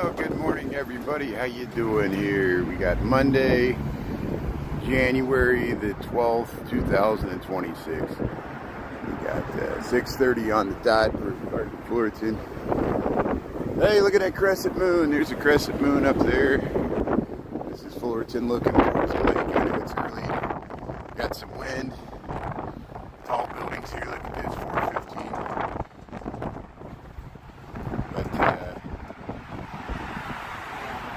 Well, good morning, everybody. How you doing here? We got Monday, January the 12th, 2026. We got 6:30 on the dot. We're parked in Fullerton. Hey, look at that crescent moon. There's a crescent moon up there. This is Fullerton looking towards the lake. I know it's early. Got some wind. Tall buildings here. Look at this, 415.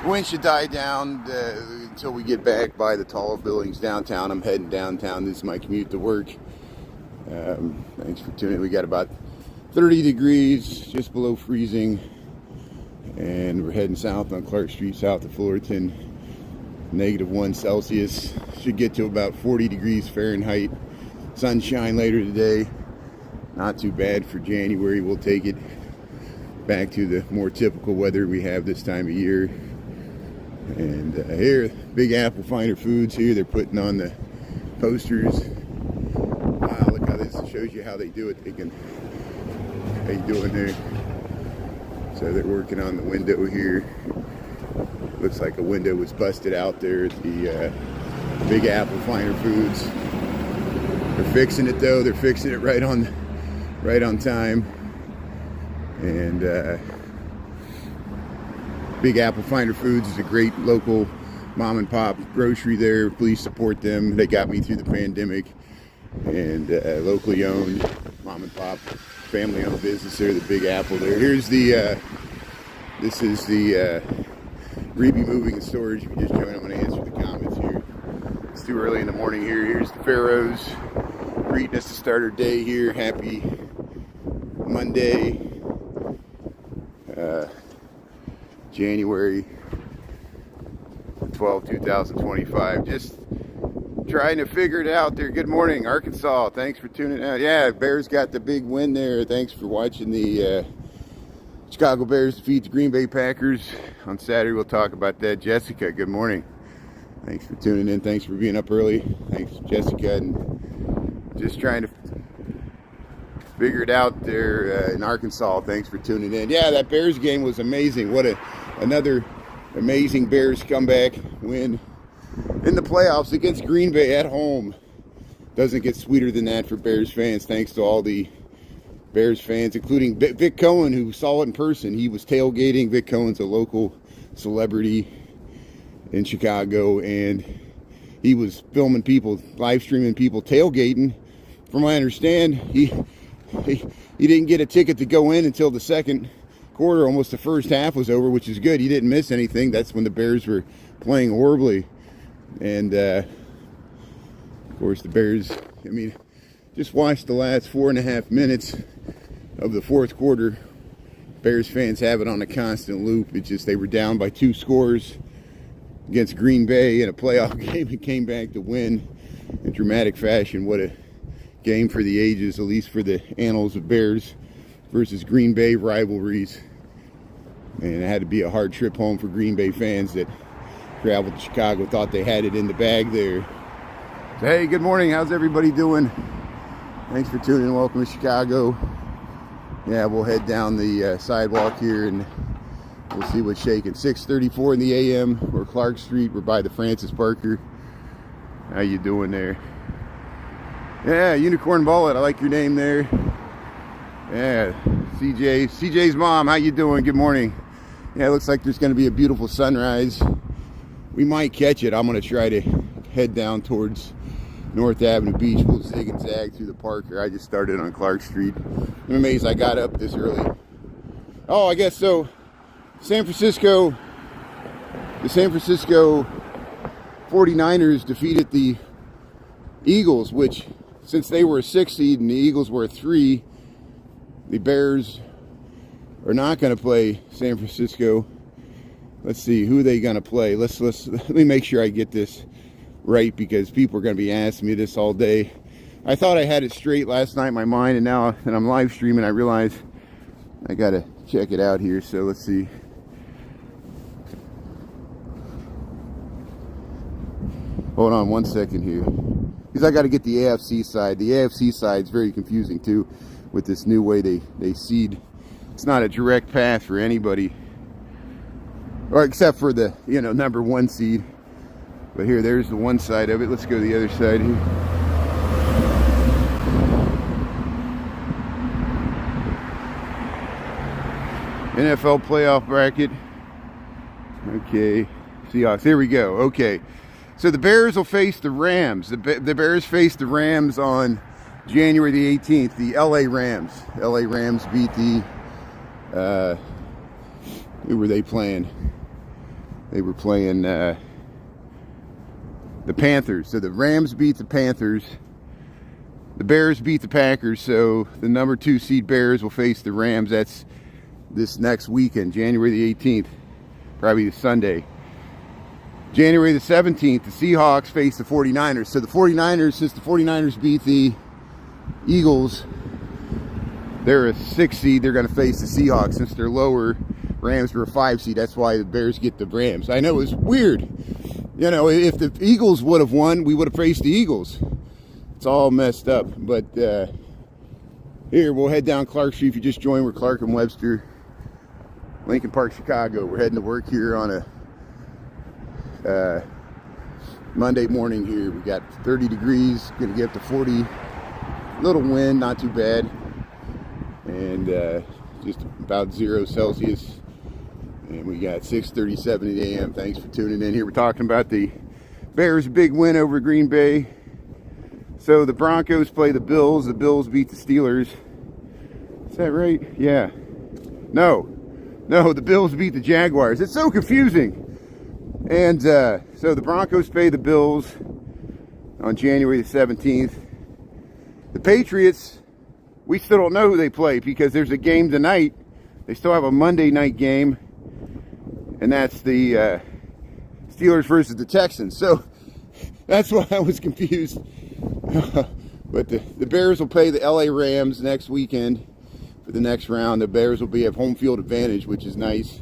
The wind should die down until we get back by the tall buildings downtown. I'm heading downtown. This is my commute to work. Thanks for tuning in. We got about 30 degrees, just below freezing. And we're heading south on Clark Street, south of Fullerton. -1 Celsius. Should get to about 40 degrees Fahrenheit. Sunshine later today. Not too bad for January. We'll take it back to the more typical weather we have this time of year. And here, Big Apple Finer Foods here. They're putting on the posters. Wow, look how this shows you how they do it. How you doing there? So they're working on the window here. Looks like a window was busted out there at the Big Apple Finer Foods. They're fixing it though. They're fixing it right on time. And Big Apple Finer Foods is a great local mom and pop grocery there. Please support them. They got me through the pandemic. And locally owned mom and pop family owned business there, the Big Apple there. Here's the this is the Reby Moving and Storage. If you just joined, I'm going to answer the comments here. It's too early in the morning here. Here's the Pharaohs greeting us to start our day here. Happy Monday, January 12, 2025. Just trying to figure it out there. Good morning, Arkansas. Thanks for tuning out. Yeah, Bears got the big win there. Thanks for watching the Chicago Bears defeat the Green Bay Packers on Saturday. We'll talk about that. Jessica, good morning. Thanks for tuning in. Thanks for being up early. Thanks, Jessica. And just trying to figure it out there in Arkansas. Thanks for tuning in. Yeah, that Bears game was amazing. What another amazing Bears comeback win in the playoffs against Green Bay at home. Doesn't get sweeter than that for Bears fans. Thanks to all the Bears fans, including Vic Cohen, who saw it in person. He was tailgating. Vic Cohen's a local celebrity in Chicago, and he was filming people, live streaming people tailgating. From what I understand, he didn't get a ticket to go in until the second quarter. Almost the first half was over, which is good. He didn't miss anything. That's when the Bears were playing horribly. And, of course, the Bears, just watch the last 4.5 minutes of the fourth quarter. Bears fans have it on a constant loop. It's just they were down by 2 scores against Green Bay in a playoff game and came back to win in dramatic fashion. What a game for the ages, at least for the annals of Bears versus Green Bay rivalries. And it had to be a hard trip home for Green Bay fans that traveled to Chicago, thought they had it in the bag there. So, hey, good morning. How's everybody doing? Thanks for tuning in. Welcome to Chicago. Yeah, we'll head down the sidewalk here and we'll see what's shaking. 6:34 in the a.m. We're Clark Street. We're by the Francis Parker. How you doing there? Yeah, Unicorn Bullet. I like your name there. Yeah, CJ's mom. How you doing? Good morning. Yeah, it looks like there's going to be a beautiful sunrise. We might catch it. I'm going to try to head down towards North Avenue Beach. We'll zig and zag through the park here. I just started on Clark Street. I'm amazed I got up this early. Oh, I guess so. The San Francisco 49ers defeated the Eagles, which, since they were a 6 seed and the Eagles were a 3, the Bears are not going to play San Francisco. Let's see, who are they going to play? Let me make sure I get this right, because people are going to be asking me this all day. I thought I had it straight last night in my mind, and now that I'm live streaming, I realize I got to check it out here. So let's see. Hold on one second here, because I got to get the AFC side. The AFC side is very confusing too with this new way they seed. It's not a direct path for anybody. or except for the, you know, number 1 seed. But here, there's the one side of it. Let's go to the other side here. NFL playoff bracket. Okay, Seahawks. Here we go. Okay, so the Bears will face the Rams. The Bears face the Rams on January the 18th. The LA Rams. LA Rams beat the who were they playing? They were playing the Panthers. So the Rams beat the Panthers. The Bears beat the Packers. So the number 2 seed Bears will face the Rams. That's this next weekend, January the 18th, probably the Sunday. January the 17th, the Seahawks face the 49ers. So the 49ers, since the 49ers beat the Eagles, they're a 6 seed. They're going to face the Seahawks. Since they're lower, Rams were a 5 seed. That's why the Bears get the Rams. I know it's weird. You know, if the Eagles would have won, we would have faced the Eagles. It's all messed up. But here, we'll head down Clark Street. If you just joined, we're Clark and Webster, Lincoln Park, Chicago. We're heading to work here on a Monday morning here. We got 30 degrees, gonna get up to 40. Little wind, not too bad. And just about 0 Celsius. And we got 6:37 a.m. Thanks for tuning in here. We're talking about the Bears' big win over Green Bay. So the Broncos play the Bills. The Bills beat the Steelers. Is that right? Yeah. No, the Bills beat the Jaguars. It's so confusing. And so the Broncos play the Bills on January the 17th. The Patriots, we still don't know who they play because there's a game tonight. They still have a Monday night game. And that's the Steelers versus the Texans. So that's why I was confused. But the Bears will play the LA Rams next weekend for the next round. The Bears will have home field advantage, which is nice.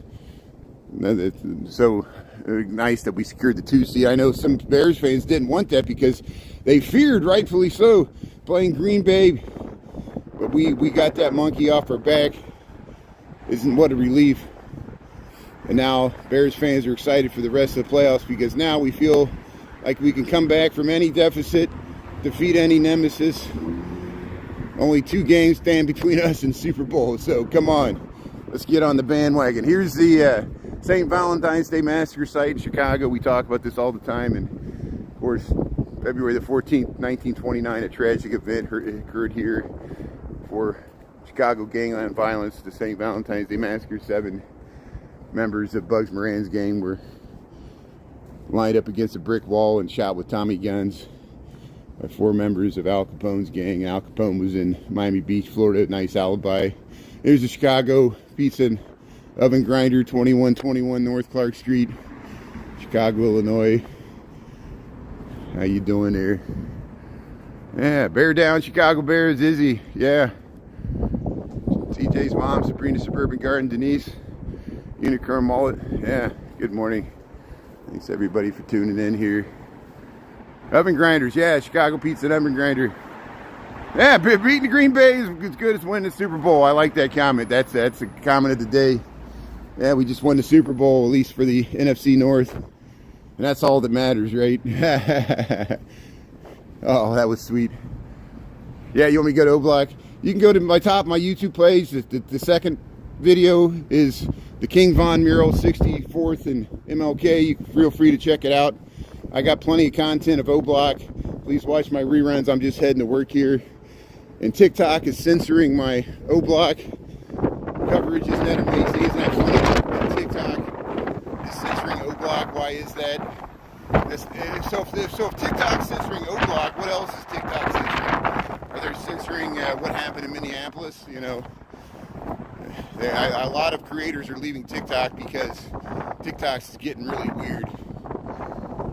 So nice that we secured the 2 seed. I know some Bears fans didn't want that because they feared, rightfully so, playing Green Bay. But we got that monkey off our back. Isn't what a relief. And now Bears fans are excited for the rest of the playoffs because now we feel like we can come back from any deficit, defeat any nemesis. Only 2 games stand between us and Super Bowl. So come on, let's get on the bandwagon. Here's the St. Valentine's Day Massacre site in Chicago. We talk about this all the time. And of course, February the 14th, 1929, a tragic event occurred here for Chicago gangland violence. The St. Valentine's Day Massacre. 7 members of Bugs Moran's gang were lined up against a brick wall and shot with Tommy guns by 4 members of Al Capone's gang. Al Capone was in Miami Beach, Florida. Nice alibi. There's the Chicago Pizza and Oven Grinder, 2121 North Clark Street, Chicago, Illinois. How you doing there? Yeah, bear down, Chicago Bears, Izzy. Yeah. TJ's mom, Sabrina Suburban Garden, Denise. Unicorn Mullet. Yeah, good morning. Thanks everybody for tuning in here. Oven Grinders, yeah, Chicago Pizza and Oven Grinder. Yeah, beating the Green Bay is as good as winning the Super Bowl. I like that comment. That's the comment of the day. Yeah, we just won the Super Bowl, at least for the NFC North. And that's all that matters, right? Oh, that was sweet. Yeah, you want me to go to O-Block? You can go to my YouTube page. The second video is the King Von mural, 64th and MLK. You can feel free to check it out. I got plenty of content of O-Block. Please watch my reruns. I'm just heading to work here. And TikTok is censoring my O-Block coverage. Isn't that amazing? Isn't that funny? TikTok is censoring O-Block. Why is that? So if TikTok's censoring O-Block, what else is TikTok censoring? Are they censoring what happened in Minneapolis? You know, a lot of creators are leaving TikTok because TikTok's getting really weird.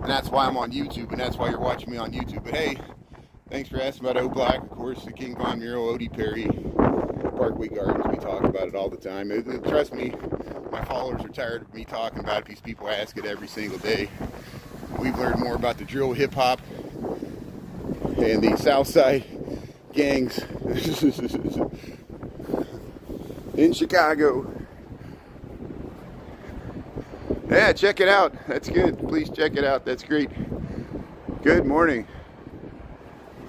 And that's why I'm on YouTube, and that's why you're watching me on YouTube. But hey, thanks for asking about O-Block. Of course, the King Von mural, Odie Perry, Parkway Gardens. We talk about it all the time. Trust me, my followers are tired of me talking about it. These people ask it every single day. We've learned more about the drill hip hop and the Southside gangs in Chicago. Yeah, check it out. That's good. Please check it out. That's great. Good morning.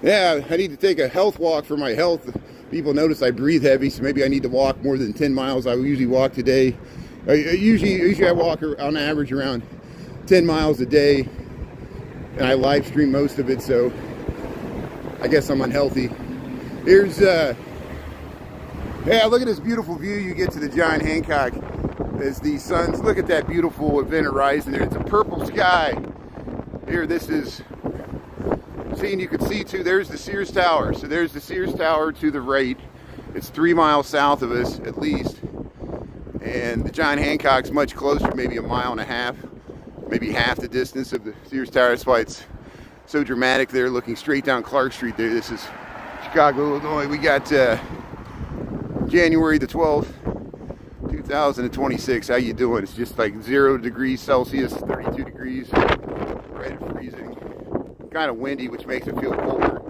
Yeah, I need to take a health walk for my health. People notice I breathe heavy, so maybe I need to walk more than 10 miles. I usually walk today. Usually I walk on average around 10 miles a day, and I live stream most of it, so I guess I'm unhealthy. Here's, yeah, look at this beautiful view you get to the John Hancock as the sun's, look at that beautiful event horizon there. It's a purple sky. Here, this is, seeing, you can see too, there's the Sears Tower. So there's the Sears Tower to the right. It's 3 miles south of us, at least. And the John Hancock's much closer, maybe 1.5 miles, maybe half the distance of the Sears Tower. That's why it's so dramatic there, looking straight down Clark Street there. This is Chicago, Illinois. We got January the 12th, 2026. How you doing? It's just like 0 degrees Celsius, 32 degrees, right at freezing. Kind of windy, which makes it feel colder.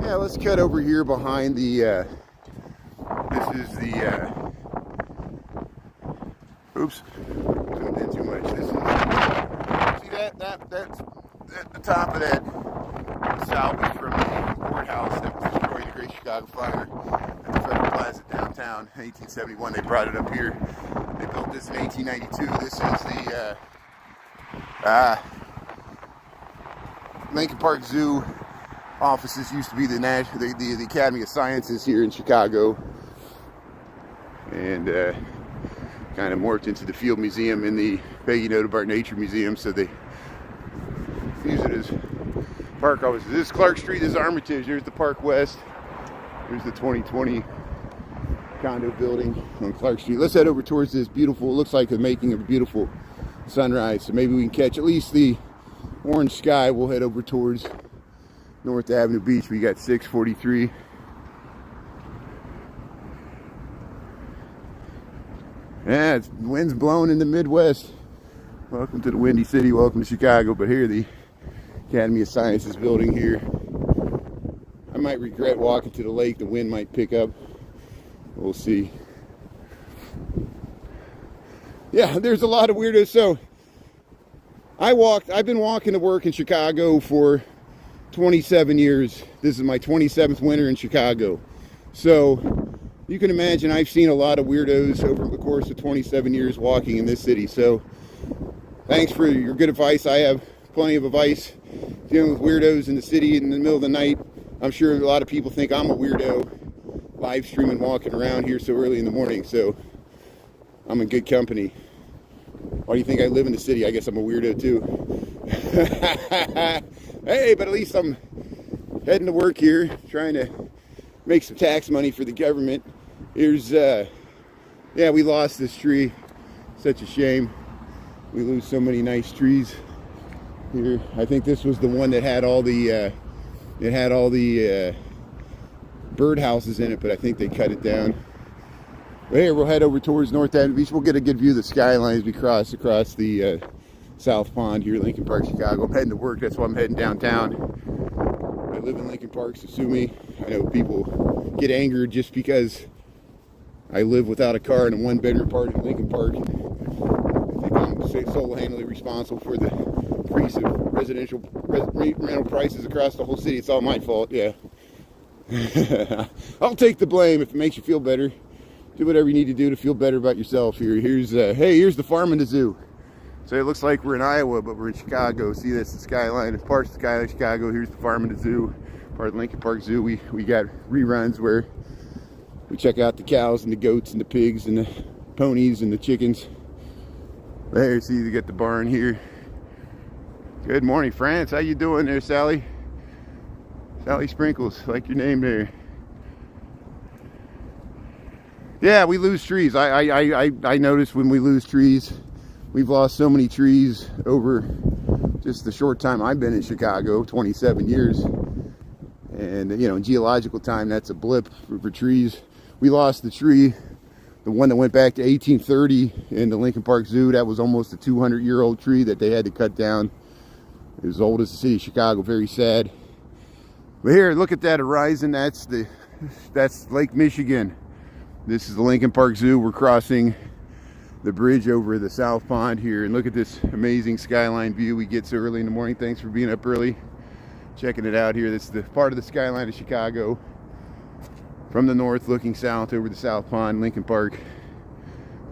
Yeah, let's cut over here behind the, this is the, oops, zoomed in too much. This is, see that's at the top of that salvage from the courthouse that was destroyed in the Great Chicago Fire at the Federal Plaza downtown in 1871. They brought it up here. They built this in 1892. This is the Lincoln Park Zoo offices. Used to be the Academy of Sciences here in Chicago, and kind of morphed into the Field Museum and the Peggy Notabart Nature Museum. So they use it as park offices. This is Clark Street. This is Armitage. There's the Park West. There's the 2020 condo building on Clark Street. Let's head over towards this beautiful, it looks like the making of a beautiful sunrise. So maybe we can catch at least the orange sky. We'll head over towards North Avenue Beach. We got 643. Yeah, it's wind's blowing in the Midwest. Welcome to the Windy City. Welcome to Chicago. But here, the Academy of Sciences building here. I might regret walking to the lake. The wind might pick up. We'll see. Yeah, there's a lot of weirdos. So I've been walking to work in Chicago for 27 years. This is my 27th winter in Chicago. So you can imagine I've seen a lot of weirdos over the course of 27 years walking in this city. So thanks for your good advice. I have plenty of advice dealing with weirdos in the city in the middle of the night. I'm sure a lot of people think I'm a weirdo live streaming, walking around here so early in the morning. So I'm in good company. Why do you think I live in the city? I guess I'm a weirdo too. Hey, but at least I'm heading to work here, trying to make some tax money for the government. Here's, yeah, we lost this tree. Such a shame. We lose so many nice trees here. I think this was the one that had all the, bird houses in it, but I think they cut it down. But here, we'll head over towards North Avenue Beach. We'll get a good view of the skyline as we cross across the South Pond here, Lincoln Park, Chicago. I'm heading to work. That's why I'm heading downtown. I live in Lincoln Park, so sue me. I know people get angered just because I live without a car in a one-bedroom apartment in Lincoln Park. I think I'm sole-handedly responsible for the increase of residential rental prices across the whole city. It's all my fault, yeah. I'll take the blame if it makes you feel better. Do whatever you need to do to feel better about yourself here. Here's here's the farm and the zoo. So it looks like we're in Iowa, but we're in Chicago. See, that's the skyline. It's part of the skyline of Chicago. Here's the farm and the zoo, part of the Lincoln Park Zoo. We got reruns where we check out the cows and the goats and the pigs and the ponies and the chickens. There, see, you got the barn here. Good morning, France. How you doing there, Sally? Sally Sprinkles, like your name there. Yeah, we lose trees. I notice when we lose trees, we've lost so many trees over just the short time I've been in Chicago, 27 years. And, you know, in geological time, that's a blip for trees. We lost the tree, the one that went back to 1830 in the Lincoln Park Zoo. That was almost a 200-year-old tree that they had to cut down. It was as old as the city of Chicago, very sad. But here, look at that horizon. That's That's Lake Michigan. This is the Lincoln Park Zoo. We're crossing the bridge over the South Pond here, and look at this amazing skyline view we get so early in the morning. Thanks for being up early, checking it out here. This is the part of the skyline of Chicago from the north looking south over the South Pond, Lincoln Park.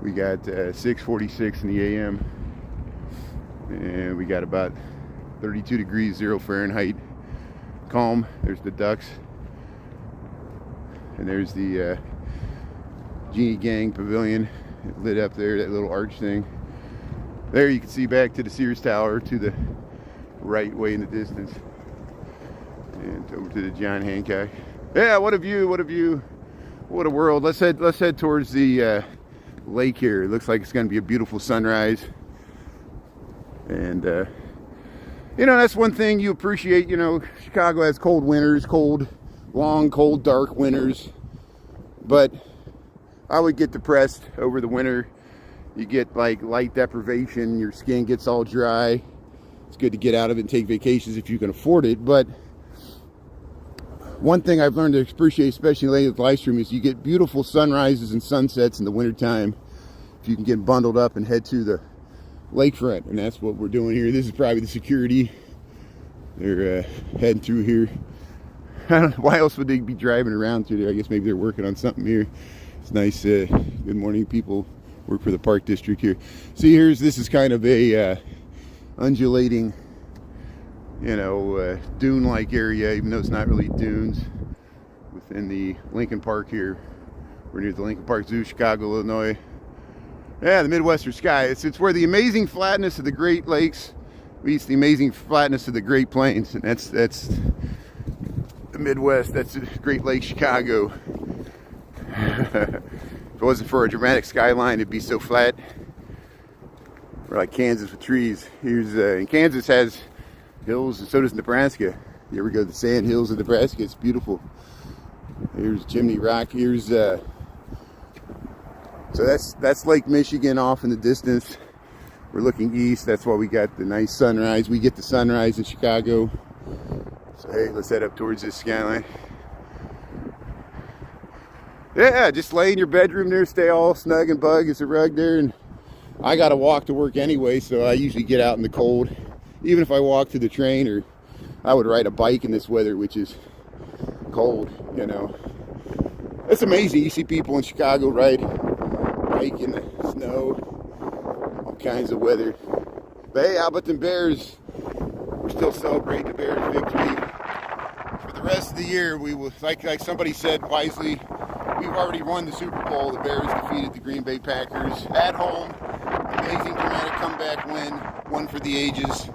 We got 6:46 in the a.m. and we got about 32 degrees 0 Fahrenheit. Calm. There's the ducks, and there's the Genie Gang Pavilion lit up there, that little arch thing. There you can see back to the Sears Tower to the right way in the distance, and over to the John Hancock. Yeah, what a view! What a view! What a world! Let's head towards the lake here. It looks like it's going to be a beautiful sunrise, and you know, that's one thing you appreciate. You know, Chicago has cold winters, long, cold, dark winters, but I would get depressed over the winter. You get like light deprivation, your skin gets all dry. It's good to get out of it and take vacations if you can afford it. But one thing I've learned to appreciate, especially lately with live stream, is you get beautiful sunrises and sunsets in the wintertime if you can get bundled up and head to the Lakefront. And that's what we're doing here. This is probably the security. They're heading through here. I don't know, why else would they be driving around through there? I guess maybe they're working on something here. It's nice. Good morning, people. Work for the park district here. See, this is kind of a undulating, you know, dune-like area, even though it's not really dunes, within the Lincoln Park here. We're near the Lincoln Park Zoo, Chicago, Illinois. Yeah, the Midwestern sky. It's where the amazing flatness of the Great Lakes meets the amazing flatness of the Great Plains, and that's the Midwest. That's the Great Lake, Chicago. If it wasn't for a dramatic skyline, it'd be so flat. We're like Kansas with trees. And Kansas has hills, and so does Nebraska. You ever go to the sand hills of Nebraska? It's beautiful. Here's Chimney Rock. So that's Lake Michigan off in the distance. We're looking east. That's why we got the nice sunrise. We get the sunrise in Chicago. So hey, let's head up towards this skyline. Yeah, just lay in your bedroom there, stay all snug and bug. It's a rug there, and I gotta walk to work anyway, so I usually get out in the cold. Even if I walk to the train, or I would ride a bike in this weather, which is cold, you know. It's amazing. You see people in Chicago ride a bike in the snow, all kinds of weather. But hey, how about them Bears? We're still celebrating the Bears' victory. For the rest of the year, we will, like somebody said wisely, we've already won the Super Bowl. The Bears defeated the Green Bay Packers at home. Amazing dramatic comeback win. One for the ages.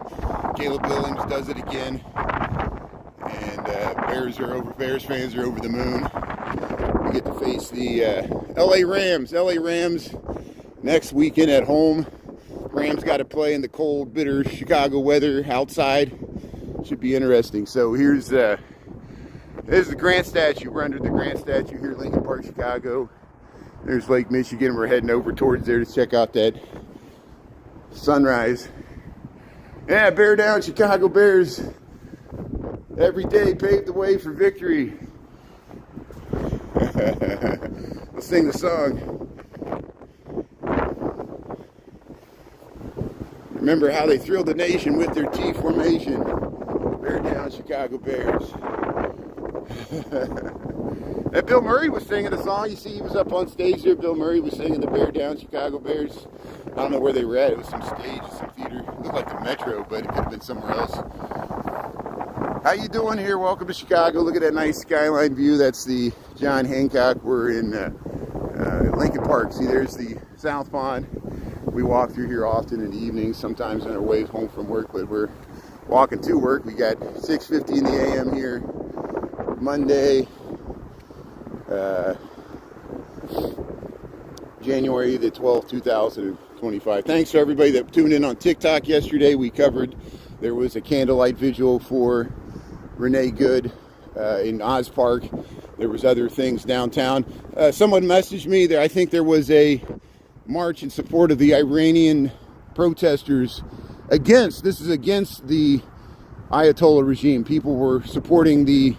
Caleb Williams does it again. And Bears fans are over the moon. We get to face the LA Rams. LA Rams next weekend at home. Rams got to play in the cold, bitter Chicago weather outside. Should be interesting. So here's the Grant statue. We're under the Grant statue here at Lincoln Park, Chicago. There's Lake Michigan. We're heading over towards there to check out that sunrise. Yeah, bear down, Chicago Bears. Every day paved the way for victory. Let's sing the song. Remember how they thrilled the nation with their T formation. Bear down, Chicago Bears. And Bill Murray was singing a song. You see, he was up on stage there. Bill Murray was singing the Bear Down, Chicago Bears. I don't know where they were at. It was some stage, some theater. It looked like the Metro, but it could have been somewhere else. How you doing here? Welcome to Chicago. Look at that nice skyline view. That's the John Hancock. We're in Lincoln Park. See, there's the South Pond. We walk through here often in the evenings, sometimes on our way home from work, but we're walking to work. We got 6:50 in the a.m. here. Monday, January the 12th, 2025. Thanks to everybody that tuned in on TikTok yesterday. We covered, there was a candlelight vigil for Renee Good in Oz Park. There was other things downtown. Someone messaged me that I think there was a march in support of the Iranian protesters against the Ayatollah regime. People were supporting the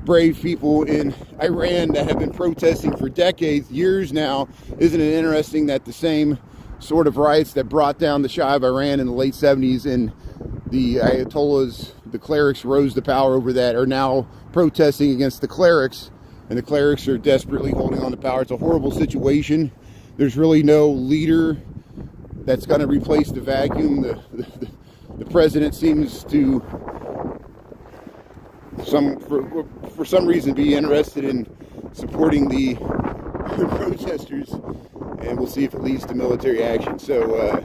brave people in Iran that have been protesting for decades, years now. Isn't it interesting that the same sort of riots that brought down the Shah of Iran in the late 70s and the Ayatollahs, the clerics rose to power over that, are now protesting against the clerics, and the clerics are desperately holding on to power. It's a horrible situation. There's really no leader that's going to replace the vacuum. The president seems to, for some reason, be interested in supporting the protesters, and we'll see if it leads to military action. So,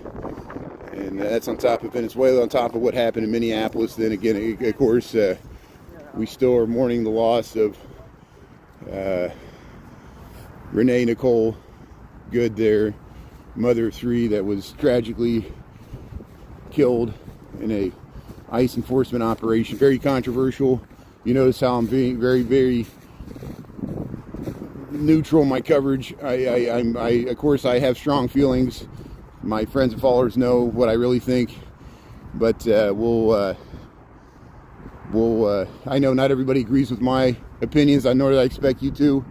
and that's on top of Venezuela, on top of what happened in Minneapolis. Then again, of course, we still are mourning the loss of Renee Nicole Good, their mother of three, that was tragically killed in a ICE enforcement operation. Very controversial. You notice how I'm being very, very neutral in my coverage. Of course, I have strong feelings. My friends and followers know what I really think, but I know not everybody agrees with my opinions. I know that I expect you to,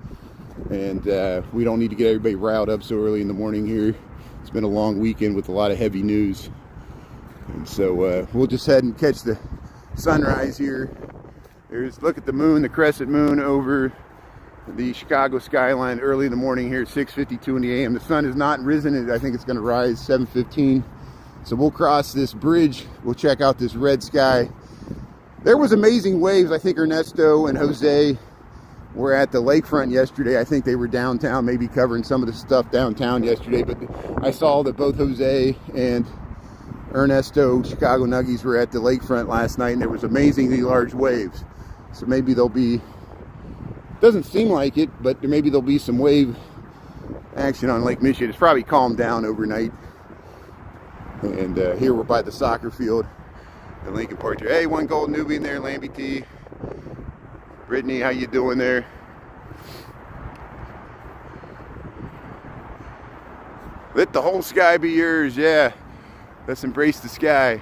and we don't need to get everybody riled up so early in the morning here. It's been a long weekend with a lot of heavy news, and so we'll just head and catch the sunrise here. Look at the moon, the crescent moon over the Chicago skyline early in the morning here at 6:52 in the a.m. The sun has not risen. I think it's going to rise 7:15. So we'll cross this bridge. We'll check out this red sky. There was amazing waves. I think Ernesto and Jose were at the Lakefront yesterday. I think they were downtown, maybe covering some of the stuff downtown yesterday. But I saw that both Jose and Ernesto, Chicago Nuggies, were at the Lakefront last night, and there was amazingly large waves. So maybe there'll be, doesn't seem like it, but maybe there'll be some wave action on Lake Michigan. It's probably calmed down overnight. And here we're by the soccer field in Lincoln Park. Hey, one gold newbie in there, Lambie T. Brittany, how you doing there? Let the whole sky be yours. Yeah, let's embrace the sky.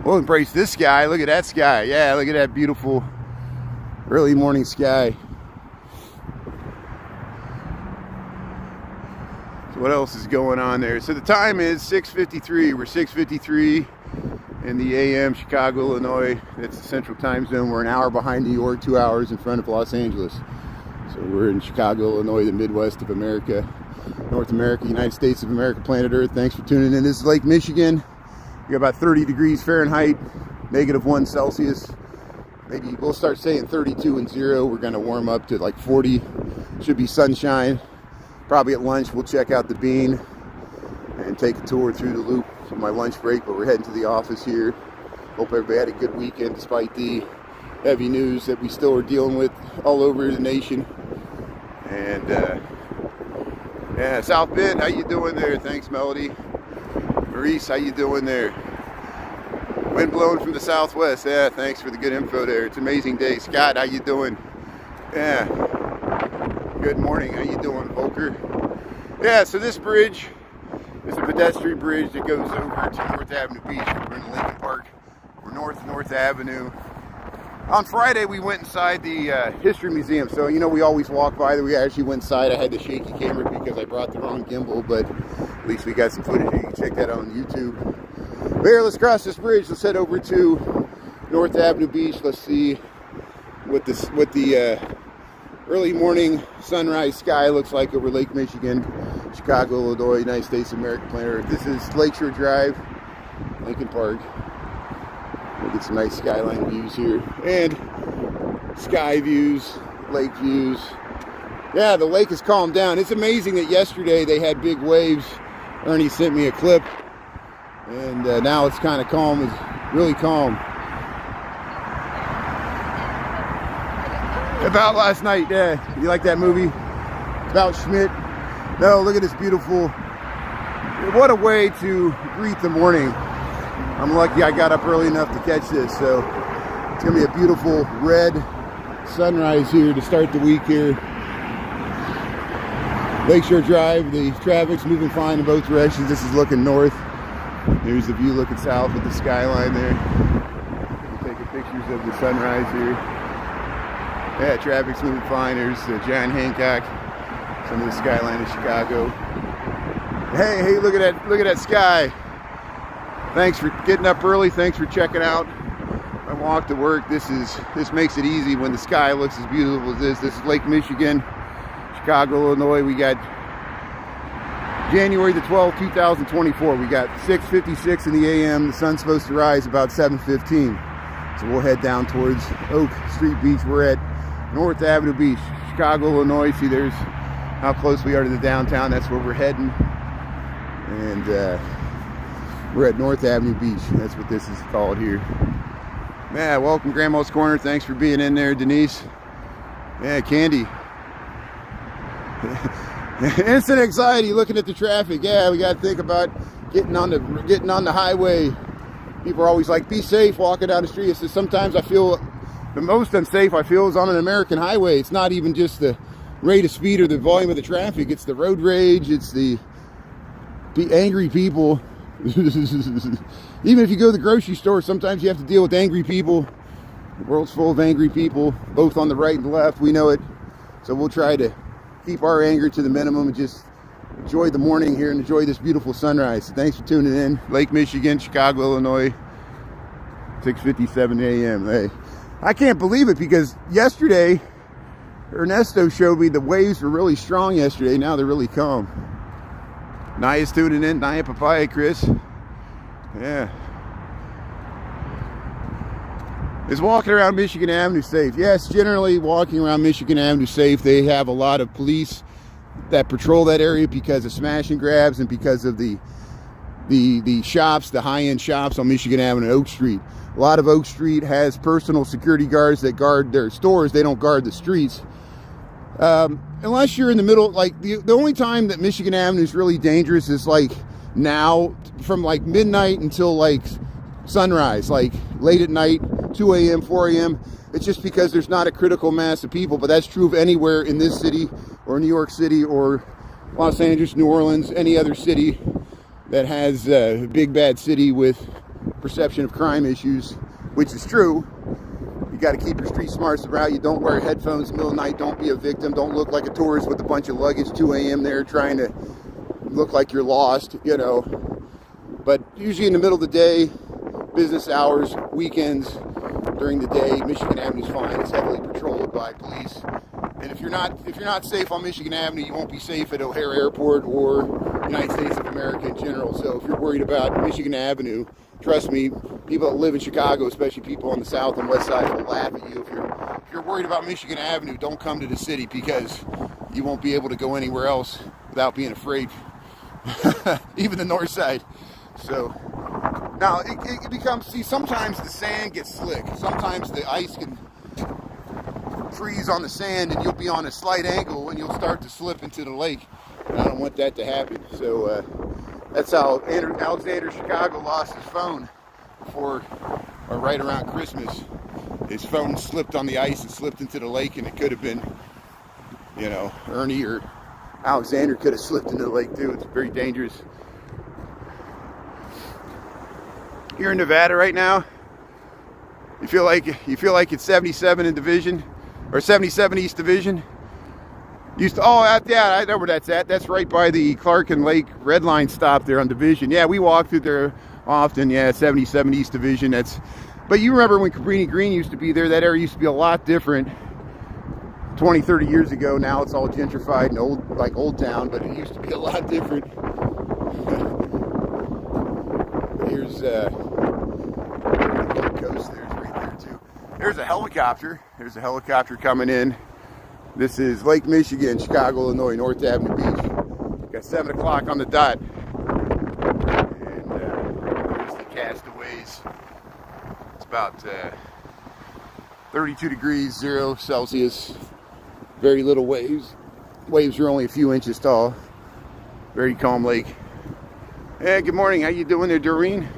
We'll embrace this sky. Look at that sky. Yeah, look at that beautiful early morning sky. So what else is going on there? So the time is 6:53. We're 6:53 in the a.m. Chicago, Illinois. That's the central time zone. We're an hour behind New York, 2 hours in front of Los Angeles. So we're in Chicago, Illinois, the Midwest of America, North America, United States of America, planet Earth. Thanks for tuning in. This is Lake Michigan. We got about 30 degrees Fahrenheit, -1 Celsius. Maybe we'll start saying 32 and 0. We're going to warm up to like 40. Should be sunshine. Probably at lunch we'll check out the Bean and take a tour through the loop for my lunch break. But we're heading to the office here. Hope everybody had a good weekend despite the heavy news that we still are dealing with all over the nation. And yeah, South Bend, how you doing there? Thanks, Melody. Maurice, how you doing there? Wind blowing from the southwest. Yeah, thanks for the good info there. It's an amazing day. Scott, how you doing? Yeah. Good morning. How you doing, Volker? Yeah, so this bridge is a pedestrian bridge that goes over to North Avenue Beach. We're in Lincoln Park. We're north of North Avenue. On Friday, we went inside the History Museum. So, you know, we always walk by there. We actually went inside. I had the shaky camera because I brought the wrong gimbal, but at least we got some footage. You can check that out on YouTube. But here, let's cross this bridge. Let's head over to North Avenue Beach. Let's see what the early morning sunrise sky looks like over Lake Michigan, Chicago, Illinois, United States of America, planet Earth. This is Lakeshore Drive, Lincoln Park. We'll get some nice skyline views here, and sky views, lake views. Yeah, the lake has calmed down. It's amazing that yesterday they had big waves. Ernie sent me a clip, and now it's kind of calm. It's really calm. About last night, yeah. You like that movie? About Schmidt? No, look at this beautiful. What a way to greet the morning. I'm lucky I got up early enough to catch this, so it's gonna be a beautiful red sunrise here to start the week here. Lakeshore Drive, the traffic's moving fine in both directions. This is looking north. There's the view looking south with the skyline there. We're taking pictures of the sunrise here. Yeah, traffic's moving fine. There's John Hancock, some of the skyline of Chicago. Hey, look at that sky. Thanks for getting up early. Thanks for checking out my walk to work. This makes it easy when the sky looks as beautiful as this. This is Lake Michigan, Chicago, Illinois. We got January the 12th, 2024. We got 6:56 in the a.m. The sun's supposed to rise about 7:15. So we'll head down towards Oak Street Beach. We're at North Avenue Beach, Chicago, Illinois. See, there's how close we are to the downtown. That's where we're heading. And we're at North Avenue Beach. That's what this is called here. Yeah, welcome Grandma's Corner. Thanks for being in there, Denise. Yeah, Candy. Instant anxiety looking at the traffic. Yeah, we got to think about getting on the highway. People are always like, be safe walking down the street. It's just, sometimes I feel the most unsafe I feel is on an American highway. It's not even just the rate of speed or the volume of the traffic. It's the road rage. It's the angry people. Even if you go to the grocery store, sometimes you have to deal with angry people. The world's full of angry people, both on the right and the left. We know it. So we'll try to keep our anger to the minimum and just enjoy the morning here and enjoy this beautiful sunrise. So thanks for tuning in. Lake Michigan, Chicago, Illinois, 6:57 a.m. Hey, I can't believe it because yesterday, Ernesto showed me the waves were really strong yesterday. Now they're really calm. Naya's tuning in. Naya Papaya, Chris. Yeah. Is walking around Michigan Avenue safe? Yes, generally walking around Michigan Avenue safe. They have a lot of police that patrol that area because of smash and grabs and because of the shops, the high-end shops on Michigan Avenue and Oak Street. A lot of Oak Street has personal security guards that guard their stores. They don't guard the streets. Unless you're in the middle, like the only time that Michigan Avenue is really dangerous is like now from like midnight until like sunrise, like late at night, 2 a.m., 4 a.m. It's just because there's not a critical mass of people, but that's true of anywhere in this city or New York City or Los Angeles, New Orleans, any other city that has a big bad city with perception of crime issues, which is true. You got to keep your street smarts around you. Don't wear headphones in the middle of the night. Don't be a victim. Don't look like a tourist with a bunch of luggage 2 a.m. there trying to look like you're lost, you know. But usually in the middle of the day, business hours, weekends, during the day, Michigan Avenue's fine. It's heavily patrolled by police. And if you're not safe on Michigan Avenue, you won't be safe at O'Hare Airport or United States of America in general. So if you're worried about Michigan Avenue, trust me, people that live in Chicago, especially people on the south and west side, will laugh at you. If you're worried about Michigan Avenue, don't come to the city because you won't be able to go anywhere else without being afraid. Even the north side. So now it becomes, see, sometimes the sand gets slick. Sometimes the ice can freeze on the sand and you'll be on a slight angle and you'll start to slip into the lake. And I don't want that to happen. So that's how Alexander Chicago lost his phone before, or right around Christmas. His phone slipped on the ice and slipped into the lake, and it could have been, you know, Ernie or Alexander could have slipped into the lake too. It's very dangerous. You're in Nevada right now. You feel like it's 77 in Division, or 77 East Division. Yeah, I know where that's at. That's right by the Clark and Lake Red Line stop there on Division. Yeah, we walk through there often. Yeah, 77 East Division. But you remember when Cabrini Green used to be there, that area used to be a lot different 20, 30 years ago. Now it's all gentrified and old, like Old Town, but it used to be a lot different. Here's the coast there's right there too. There's a helicopter. There's a helicopter coming in. This is Lake Michigan, Chicago, Illinois, North Avenue Beach. Got 7 o'clock on the dot. And there's the castaways. It's about 32 degrees, 0 Celsius. Very little waves. Waves are only a few inches tall. Very calm lake. Hey, good morning. How you doing there, Doreen?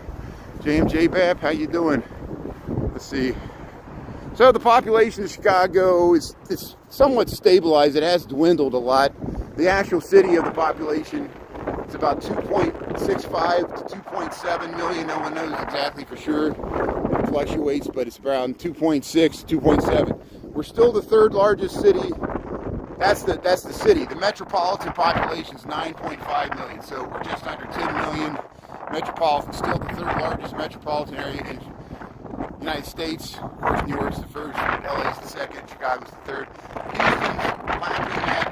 JMJ Bap, how you doing? Let's see. So the population of Chicago is somewhat stabilized. It has dwindled a lot. The actual city of the population, it's about 2.65 to 2.7 million. No one knows exactly for sure. It fluctuates, but it's around 2.6 to 2.7. We're still the third largest city. That's the city. The metropolitan population is 9.5 million, so we're just under 10 million. Metropolitan, still the third largest metropolitan area in the United States. Of course, New York's the first, LA's the second, Chicago's the third. Houston's lapping at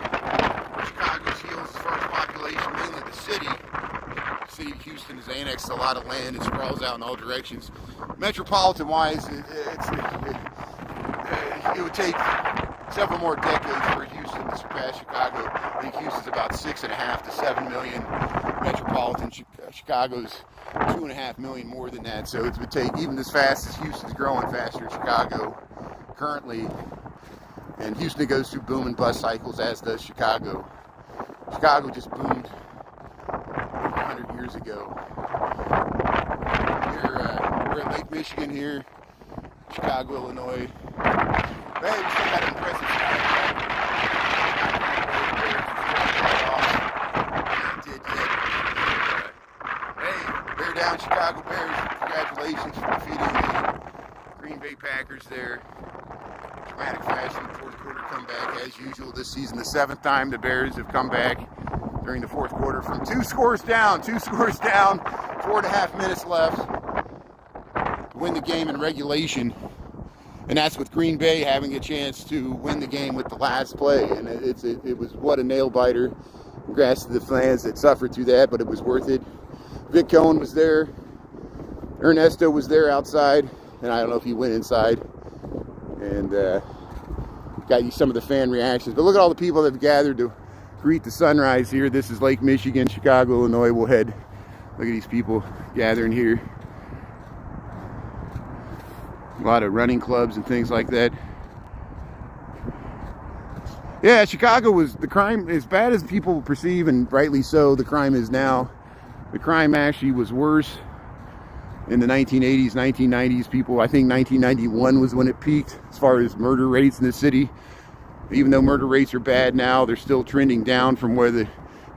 Chicago's heels as far as population, mainly the city. The city of Houston has annexed a lot of land. It sprawls out in all directions. Metropolitan-wise, it would take several more decades for Houston to surpass Chicago. I think Houston's about 6.5 to 7 million. Metropolitan Chicago's 2.5 million more than that. So it would take, even as fast as Houston's growing faster than Chicago currently. And Houston goes through boom and bust cycles, as does Chicago. Chicago just boomed 100 years ago. We're at Lake Michigan here, Chicago, Illinois. Hey, we still got an impressive sky. Hey, bear down, Chicago Bears. Congratulations for defeating the Green Bay Packers there. Dramatic fashion, fourth quarter comeback as usual this season. The 7th time the Bears have come back during the fourth quarter from 2 scores down, 4.5 minutes left to win the game in regulation. And that's with Green Bay having a chance to win the game with the last play. And it was what a nail biter. Congrats to the fans that suffered through that, but it was worth it. Vic Cohen was there. Ernesto was there outside. And I don't know if he went inside. And got you some of the fan reactions. But look at all the people that have gathered to greet the sunrise here. This is Lake Michigan, Chicago, Illinois. We'll head. Look at these people gathering here. A lot of running clubs and things like that. Yeah, Chicago was, the crime, as bad as people perceive, and rightly so, the crime is now. The crime actually was worse in the 1980s, 1990s. People, I think 1991 was when it peaked as far as murder rates in the city. Even though murder rates are bad now, they're still trending down from where they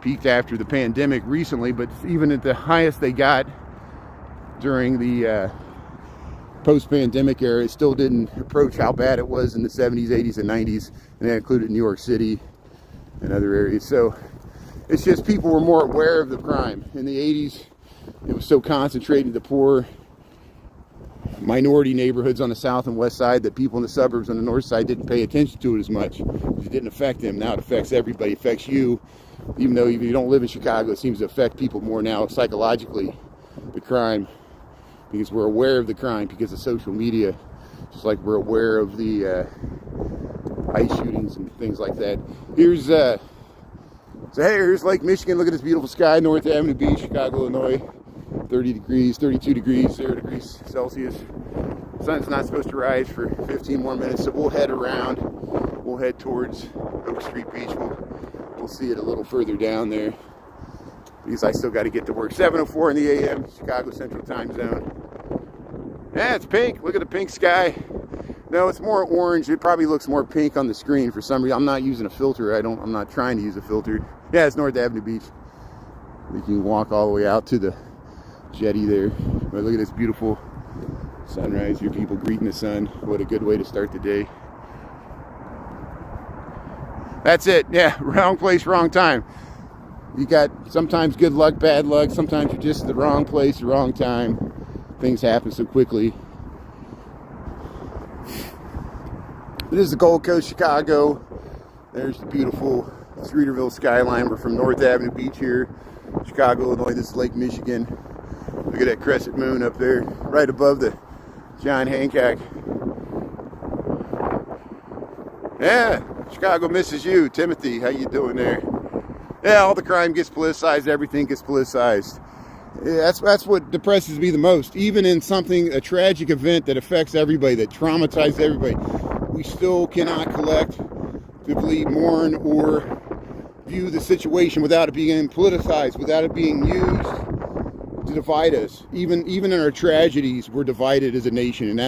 peaked after the pandemic recently. But even at the highest they got during the post-pandemic era, it still didn't approach how bad it was in the 70s, 80s, and 90s, and that included New York City and other areas. So it's just people were more aware of the crime. In the 80s, it was so concentrated in the poor minority neighborhoods on the south and west side that people in the suburbs on the north side didn't pay attention to it as much. It didn't affect them. Now it affects everybody. It affects you. Even though you don't live in Chicago, it seems to affect people more now psychologically, the crime. Because we're aware of the crime because of social media, just like we're aware of the ICE shootings and things like that. Here's here's Lake Michigan. Look at this beautiful sky, North Avenue Beach, Chicago, Illinois. 30 degrees, 32 degrees, 0 degrees Celsius. The sun's not supposed to rise for 15 more minutes, so we'll head around. We'll head towards Oak Street Beach. We'll see it a little further down there, because I still got to get to work. 7:04 in the a.m., Chicago Central Time Zone. Yeah, it's pink. Look at the pink sky. No, it's more orange. It probably looks more pink on the screen for some reason. I'm not using a filter. I'm not trying to use a filter. Yeah, it's North Avenue Beach. You can walk all the way out to the jetty there. But look at this beautiful sunrise. Your people greeting the sun. What a good way to start the day. That's it. Yeah, wrong place, wrong time. You got sometimes good luck, bad luck. Sometimes you're just at the wrong place, the wrong time. Things happen so quickly. This is the Gold Coast, Chicago. There's the beautiful Streeterville skyline. We're from North Avenue Beach here, Chicago, Illinois. This is Lake Michigan. Look at that crescent moon up there, right above the John Hancock. Yeah, Chicago misses you. Timothy, how you doing there? Yeah, all the crime gets politicized, everything gets politicized. Yeah, that's what depresses me the most. Even in a tragic event that affects everybody, that traumatizes everybody, we still cannot collectively mourn or view the situation without it being politicized, without it being used to divide us. Even in our tragedies, we're divided as a nation, and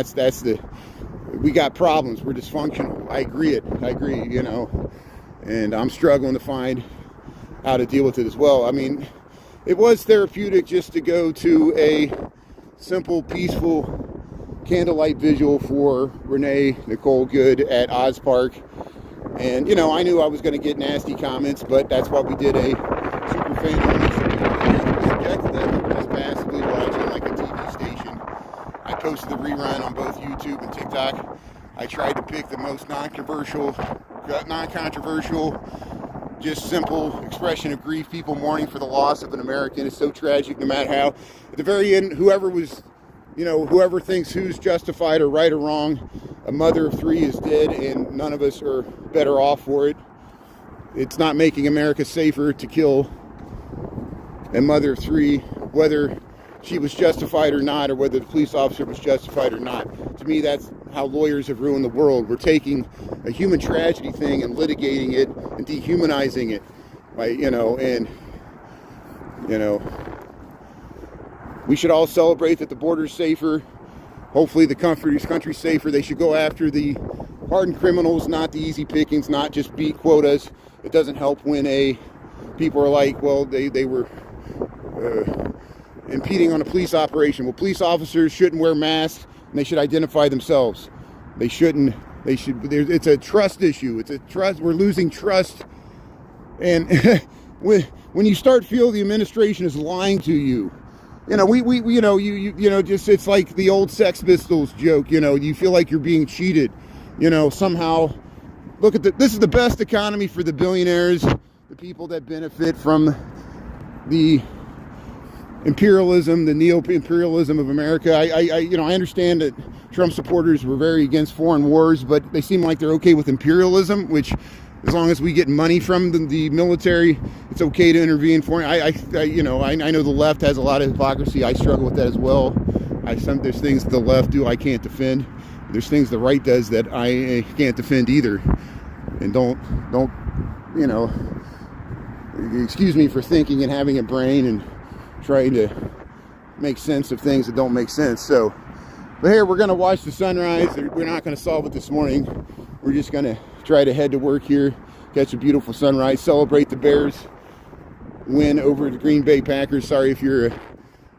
we got problems. We're dysfunctional. I agree, you know, and I'm struggling to find how to deal with it as well. I mean, it was therapeutic just to go to a simple, peaceful candlelight vigil for Renee Nicole Good at Oz Park. And, you know, I knew I was going to get nasty comments, but that's why we did a super fan only. So people were subjected to that. They were just passively watching like a TV station. I posted the rerun on both YouTube and TikTok. I tried to pick the most non-controversial, just simple expression of grief, people mourning for the loss of an American. It's so tragic, no matter how. At the very end, whoever thinks who's justified or right or wrong, a mother of 3 is dead, and none of us are better off for it. It's not making America safer to kill a mother of 3, whether she was justified or not, or whether the police officer was justified or not. To me, that's how lawyers have ruined the world. We're taking a human tragedy thing and litigating it and dehumanizing it, by, we should all celebrate that the border's safer. Hopefully the country's safer. They should go after the hardened criminals, not the easy pickings, not just beat quotas. It doesn't help when people are like, well, they were impeding on a police operation. Well, police officers shouldn't wear masks, and they should identify themselves. It's a trust issue. It's a trust. We're losing trust. And when you start feeling the administration is lying to you, it's like the old Sex Pistols joke, you feel like you're being cheated, somehow. Look at this is the best economy for the billionaires, the people that benefit from the imperialism, the neo-imperialism of America. I understand that Trump supporters were very against foreign wars, but they seem like they're okay with imperialism, which, as long as we get money from the military, it's okay to intervene for it. I know the left has a lot of hypocrisy. I struggle with that as well. There's things the left do I can't defend. There's things the right does that I can't defend either. And don't excuse me for thinking and having a brain and trying to make sense of things that don't make sense. So, but here we're going to watch the sunrise. We're not going to solve it this morning. We're just going to try to head to work here, catch a beautiful sunrise, celebrate the Bears win over the Green Bay Packers. Sorry if you're a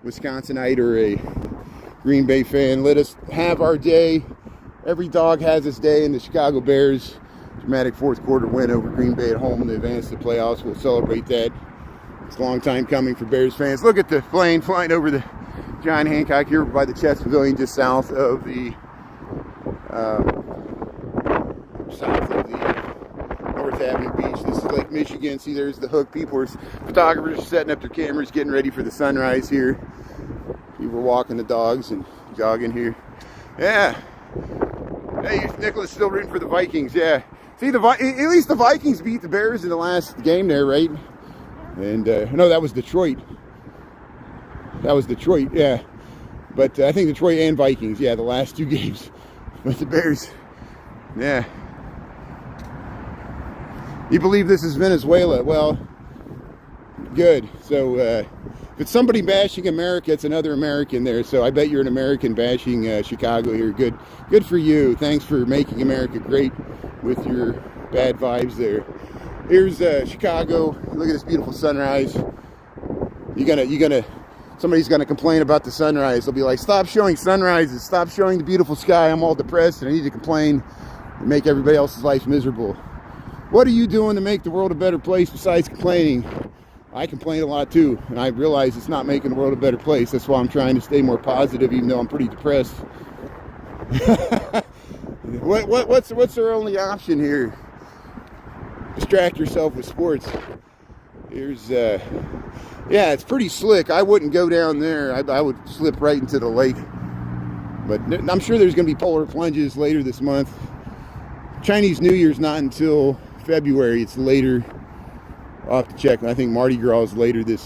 Wisconsinite or a Green Bay fan. Let us have our day. Every dog has its day, and the Chicago Bears dramatic fourth quarter win over Green Bay at home in the advance to the playoffs. We'll celebrate that. It's a long time coming for Bears fans. Look at the plane flying over the John Hancock here by the Chess Pavilion, just south of the North Avenue Beach. This is Lake Michigan. See, there's the hook. Photographers are setting up their cameras, getting ready for the sunrise here. People are walking the dogs and jogging here. Yeah. Hey, Nicholas still rooting for the Vikings. Yeah. See, at least the Vikings beat the Bears in the last game there, right? And no, that was Detroit. Yeah. But I think Detroit and Vikings, yeah, the last 2 games. But the Bears, yeah. You believe this is Venezuela? Well, good. So if it's somebody bashing America, it's another American there. So I bet you're an American bashing Chicago here. Good for you. Thanks for making America great with your bad vibes there. Here's Chicago. Look at this beautiful sunrise. Somebody's gonna complain about the sunrise. They'll be like, stop showing sunrises, stop showing the beautiful sky. I'm all depressed and I need to complain and make everybody else's life miserable. What are you doing to make the world a better place besides complaining? I complain a lot too, and I realize it's not making the world a better place. That's why I'm trying to stay more positive, even though I'm pretty depressed. What's our only option here? Distract yourself with sports. Here's yeah, it's pretty slick. I wouldn't go down there. I would slip right into the lake. But I'm sure there's going to be polar plunges later this month. Chinese New Year's not until February. It's later. I'll have to check. I think Mardi Gras is later than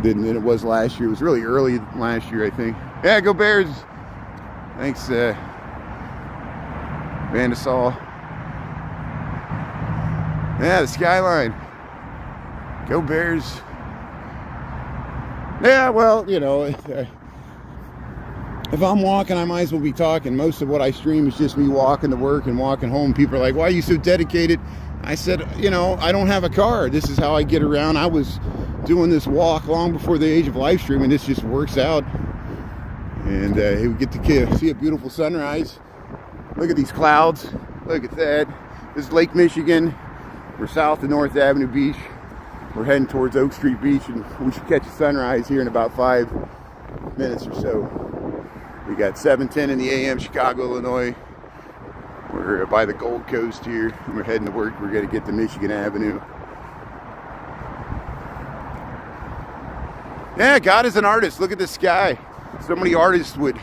it was last year. It was really early last year, I think. Yeah, go Bears. Thanks, Vandasol. Yeah, the skyline. Go Bears. Yeah, well, if I'm walking, I might as well be talking. Most of what I stream is just me walking to work and walking home. People are like, why are you so dedicated? I said, I don't have a car. This is how I get around. I was doing this walk long before the age of live streaming. This just works out. And we get to see a beautiful sunrise. Look at these clouds. Look at that. This is Lake Michigan. We're south of North Avenue Beach. We're heading towards Oak Street Beach, and we should catch a sunrise here in about 5 minutes or so. We got 7:10 in the a.m. Chicago, Illinois. We're by the Gold Coast here, and we're heading to work. We're going to get to Michigan Avenue. Yeah, God is an artist. Look at the sky. So many artists would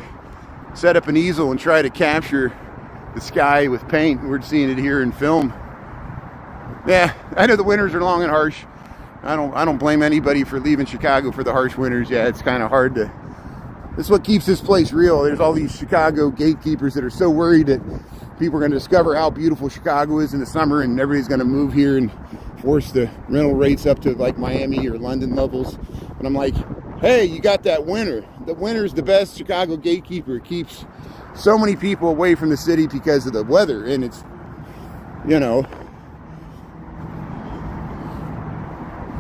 set up an easel and try to capture the sky with paint. We're seeing it here in film. Yeah, I know the winters are long and harsh. I don't blame anybody for leaving Chicago for the harsh winters. Yeah, it's kind of hard to. This is what keeps this place real. There's all these Chicago gatekeepers that are so worried that people are going to discover how beautiful Chicago is in the summer, and everybody's going to move here and force the rental rates up to like Miami or London levels. And I'm like, hey, you got that winter. The winter's the best Chicago gatekeeper. It keeps so many people away from the city because of the weather, and it's, you know.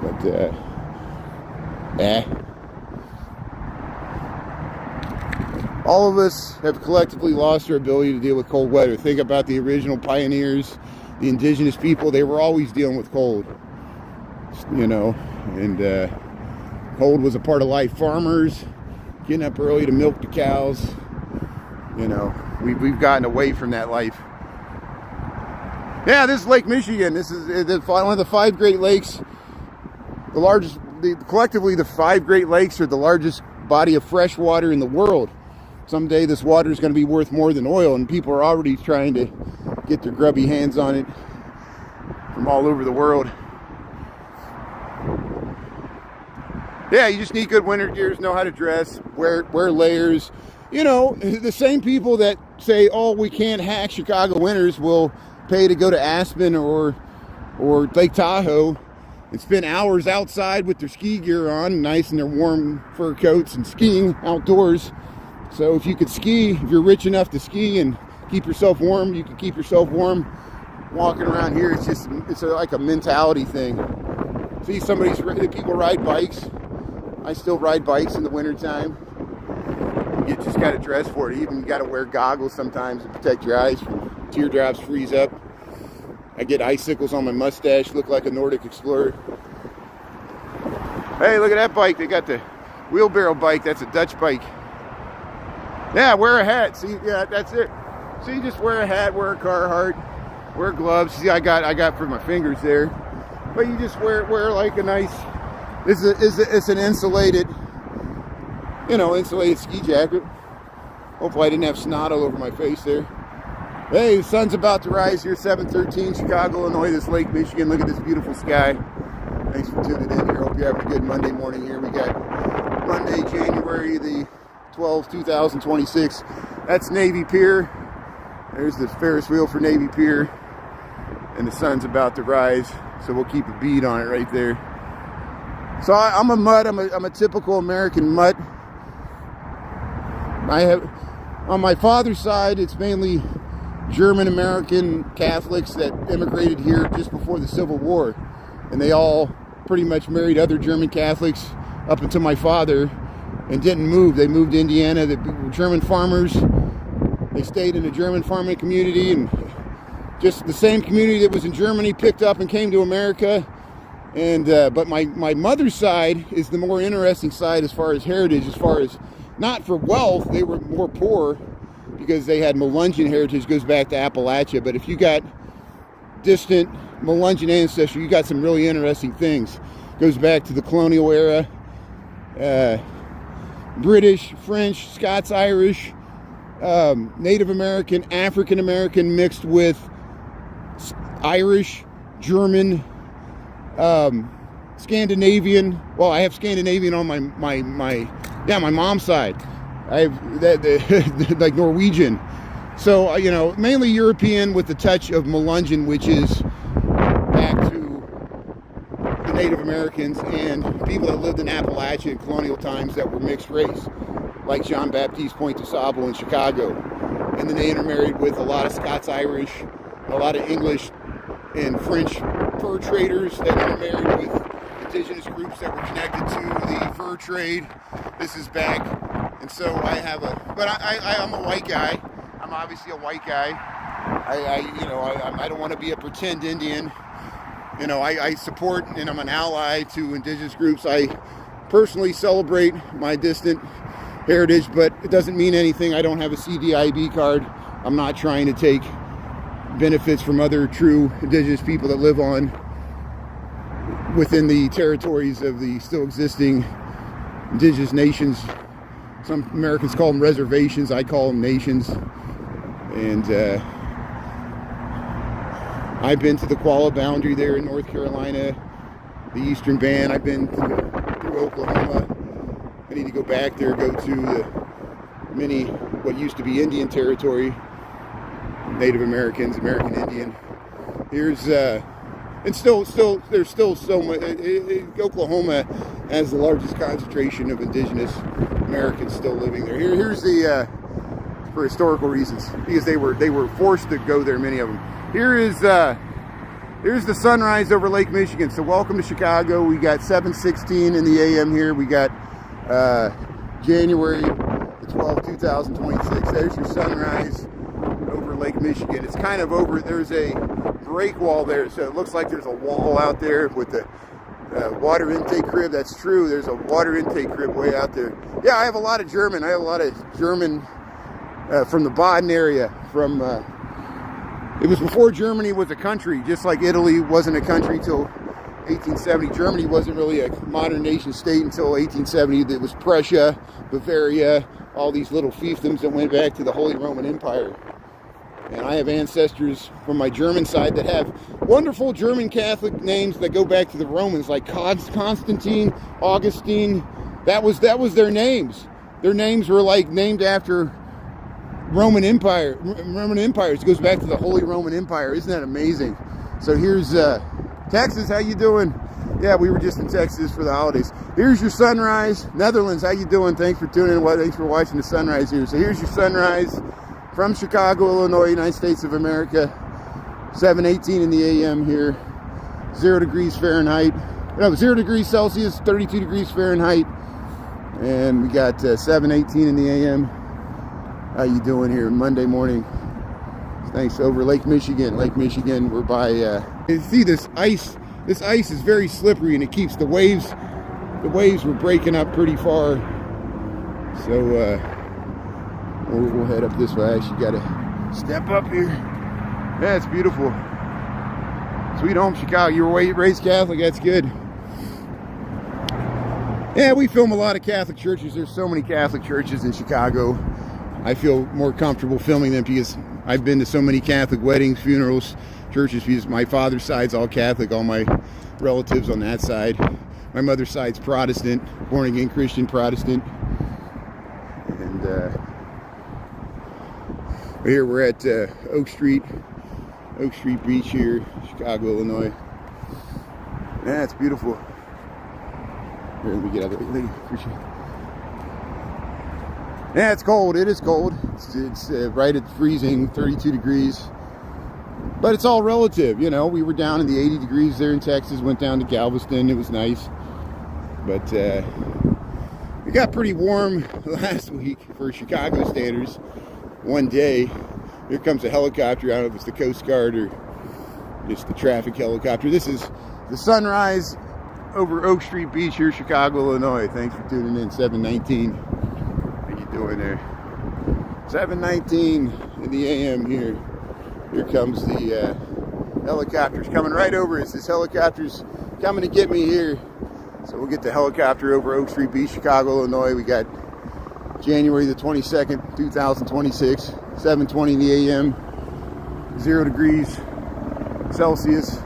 But all of us have collectively lost our ability to deal with cold weather. Think about the original pioneers, the indigenous people. They were always dealing with cold, you know, and cold was a part of life. Farmers getting up early to milk the cows, you know, we've gotten away from that life. Yeah, this is Lake Michigan. This is one of the 5 Great Lakes. The largest, collectively the 5 Great Lakes are the largest body of fresh water in the world. Someday this water is going to be worth more than oil, and people are already trying to get their grubby hands on it from all over the world. Yeah, you just need good winter gear, know how to dress, wear layers. You know, the same people that say, oh, we can't hack Chicago winters will pay to go to Aspen or Lake Tahoe and spend hours outside with their ski gear on, nice in their warm fur coats, and skiing outdoors. So if you could ski, if you're rich enough to ski and keep yourself warm, you can keep yourself warm. Walking around here, it's like a mentality thing. See, people ride bikes. I still ride bikes in the wintertime. You just got to dress for it. Even you got to wear goggles sometimes to protect your eyes from teardrops freeze up. I get icicles on my mustache, look like a Nordic explorer. Hey, look at that bike. They got the wheelbarrow bike. That's a Dutch bike. Yeah, wear a hat. See, yeah, that's it. See, just wear a hat, wear a Carhartt, wear gloves. See, I got for my fingers there. But you just wear like a nice. It's an insulated, you know, insulated ski jacket. Hopefully I didn't have snot all over my face there. Hey, the sun's about to rise here, 7:13, Chicago, Illinois. This Lake Michigan. Look at this beautiful sky. Thanks for tuning in here. Hope you're having a good Monday morning here. We got Monday, January the 12th, 2026. That's Navy Pier. There's the Ferris wheel for Navy Pier. And the sun's about to rise, so we'll keep a bead on it right there. So I'm a mutt. I'm a typical American mutt. I have, on my father's side, it's mainly German-American Catholics that immigrated here just before the Civil War. And they all pretty much married other German Catholics up until my father and didn't move. They moved to Indiana. They were German farmers. They stayed in a German farming community, and just the same community that was in Germany picked up and came to America. And but my mother's side is the more interesting side as far as heritage, as far as not for wealth. They were more poor because they had Melungeon heritage, goes back to Appalachia. But if you got distant Melungeon ancestry, you got some really interesting things. Goes back to the colonial era. British, French, Scots, Irish, Native American, African American mixed with Irish, German, Scandinavian. Well, I have Scandinavian on my mom's side. I have that like Norwegian. So you know, mainly European with the touch of Melungeon, which is back to the Native Americans and people that lived in Appalachia in colonial times that were mixed race, like Jean Baptiste Point de Sable in Chicago. And then they intermarried with a lot of Scots-Irish, a lot of English and French fur traders that intermarried with indigenous groups that were connected to the fur trade. This is back And so I have I'm a white guy. I'm obviously a white guy. I don't want to be a pretend Indian. You know, I support and I'm an ally to indigenous groups. I personally celebrate my distant heritage, but it doesn't mean anything. I don't have a CDIB card. I'm not trying to take benefits from other true indigenous people that live on within the territories of the still existing indigenous nations. Some Americans call them reservations. I call them nations. And I've been to the Qualla boundary there in North Carolina, the Eastern Band. I've been through Oklahoma. I need to go back there, go to the what used to be Indian territory, Native Americans, American Indian. Here's and still there's still so much. Oklahoma has the largest concentration of indigenous Americans still living there. Here's the for historical reasons, because they were forced to go there, many of them. Here's the sunrise over Lake Michigan. So welcome to Chicago. We got 7:16 in the AM here. We got January the 12th, 2026. There's your sunrise over Lake Michigan. It's kind of over. There's a break wall there, so it looks like there's a wall out there with the water intake crib. That's true. There's a water intake crib way out there. Yeah, I have a lot of German. I have a lot of German from the Baden area. From it was before Germany was a country, just like Italy wasn't a country till 1870. Germany wasn't really a modern nation state until 1870. It was Prussia, Bavaria, all these little fiefdoms that went back to the Holy Roman Empire. And I have ancestors from my German side that have wonderful German Catholic names that go back to the Romans, like Constantine, Augustine. That was their names. Their names were like named after Roman empires. It goes back to the Holy Roman Empire. Isn't that amazing? So here's Texas. How you doing? Yeah, we were just in Texas for the holidays. Here's your sunrise. Netherlands, how you doing? Thanks for tuning in. Thanks for watching the sunrise here. So here's your sunrise from Chicago, Illinois, United States of America. 7:18 in the AM here. 0 degrees Fahrenheit. No, 0 degrees Celsius, 32 degrees Fahrenheit. And we got 7:18 in the AM. How you doing here Monday morning? Thanks. Over Lake Michigan. Lake Michigan, we're by you see this ice. This ice is very slippery and it keeps the waves were breaking up pretty far. So we'll head up this way. I actually gotta step up here. Yeah, it's beautiful. Sweet home Chicago. You were raised Catholic, that's good. Yeah, we film a lot of Catholic churches. There's so many Catholic churches in Chicago. I feel more comfortable filming them because I've been to so many Catholic weddings, funerals, churches, because my father's side's all Catholic, all my relatives on that side. My mother's side's Protestant, born again Christian Protestant. And here we're at Oak Street Beach here, Chicago, Illinois. Yeah, it's beautiful. Here, let me get out of there. Appreciate it. Yeah, it's cold. It is cold. It's right at freezing, 32 degrees. But it's all relative, you know. We were down in the 80 degrees there in Texas, went down to Galveston. It was nice. But it got pretty warm last week for Chicago standards. One day, here comes a helicopter. I don't know if it's the Coast Guard or just the traffic helicopter. This is the sunrise over Oak Street Beach here, Chicago, Illinois. Thanks for tuning in. 7:19. How you doing there? 7:19 in the AM here. Here comes the helicopters coming right over us. This helicopter's coming to get me here. So we'll get the helicopter over Oak Street Beach, Chicago, Illinois. We got January the 22nd, 2026, 7:20 in the AM, 0 degrees Celsius.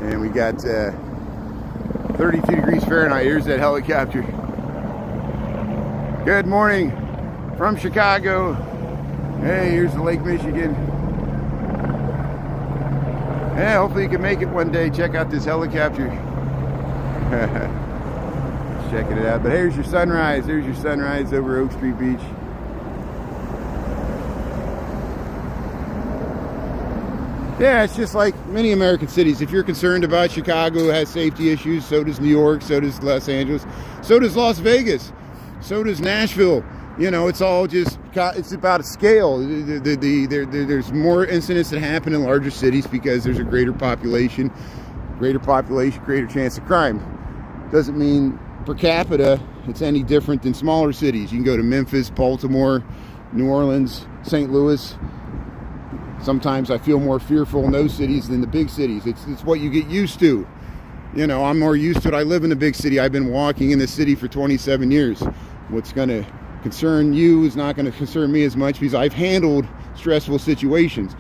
And we got 32 degrees Fahrenheit. Here's that helicopter. Good morning from Chicago. Hey, here's the Lake Michigan. Yeah, hopefully you can make it one day. Check out this helicopter. Just checking it out. But here's your sunrise. There's your sunrise over Oak Street Beach. Yeah, it's just like many American cities. If you're concerned about Chicago, it has safety issues. So does New York. So does Los Angeles. So does Las Vegas. So does Nashville. You know, it's all just, it's about a scale. There's more incidents that happen in larger cities because there's a greater population, greater chance of crime. Doesn't mean per capita it's any different than smaller cities. You can go to Memphis, Baltimore, New Orleans, St. Louis. Sometimes I feel more fearful in those cities than the big cities. It's what you get used to. You know, I'm more used to it. I live in a big city. I've been walking in the city for 27 years. What's going to concern you is not going to concern me as much because I've handled stressful situations.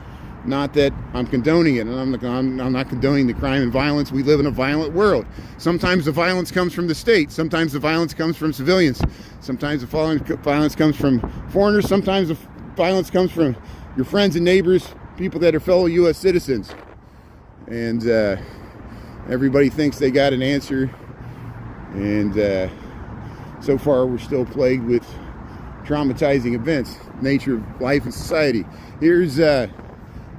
Not that I'm condoning it, and I'm not condoning the crime and violence. We live in a violent world. Sometimes the violence comes from the state. Sometimes the violence comes from civilians. Sometimes the violence comes from foreigners. Sometimes the violence comes from your friends and neighbors, people that are fellow U.S. citizens. And everybody thinks they got an answer. And so far, we're still plagued with traumatizing events, nature of life and society. Here's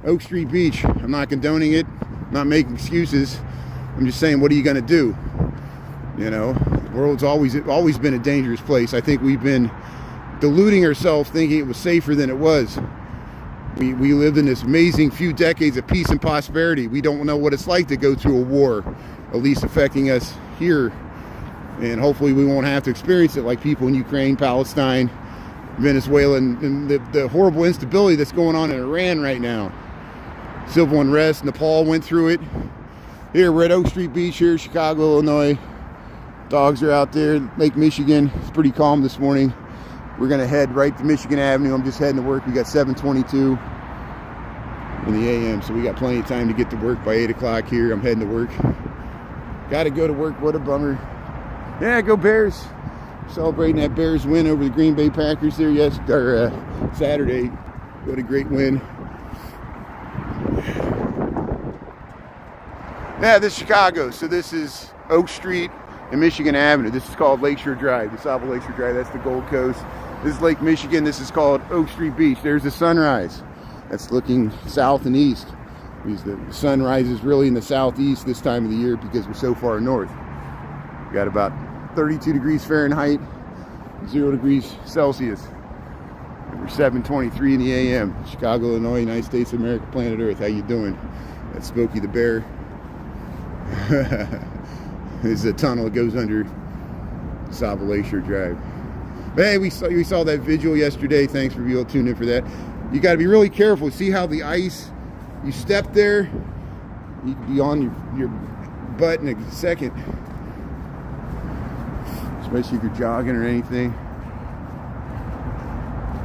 Oak Street Beach. I'm not condoning it, I'm not making excuses. I'm just saying, what are you going to do? You know, the world's always been a dangerous place. I think we've been deluding ourselves thinking it was safer than it was. We lived in this amazing few decades of peace and prosperity. We don't know what it's like to go through a war, at least affecting us here. And hopefully we won't have to experience it like people in Ukraine, Palestine, Venezuela, and the horrible instability that's going on in Iran right now. Civil unrest, Nepal went through it. Here, we're at Oak Street Beach here, Chicago, Illinois. Dogs are out there. Lake Michigan, it's pretty calm this morning. We're gonna head right to Michigan Avenue. I'm just heading to work. We got 7:22 in the a.m., so we got plenty of time to get to work by 8 o'clock here. I'm heading to work. Gotta go to work, what a bummer. Yeah, go Bears. Celebrating that Bears win over the Green Bay Packers there Saturday. What a great win. Yeah, this is Chicago. So this is Oak Street and Michigan Avenue. This is called Lakeshore Drive. The south of Lakeshore Drive, that's the Gold Coast. This is Lake Michigan. This is called Oak Street Beach. There's the sunrise. That's looking south and east. Because the sun rises really in the southeast this time of the year because we're so far north. We got about 32 degrees Fahrenheit, 0 degrees Celsius. We're 7:23 in the a.m. Chicago, Illinois, United States of America, planet Earth. How you doing? That's Smokey the Bear. There's a tunnel that goes under South Lakeshore Drive. But hey, we saw that vigil yesterday. Thanks for being able to tune in for that. You got to be really careful. See how the ice, you step there, you can be on your butt in a second. Especially if you're jogging or anything.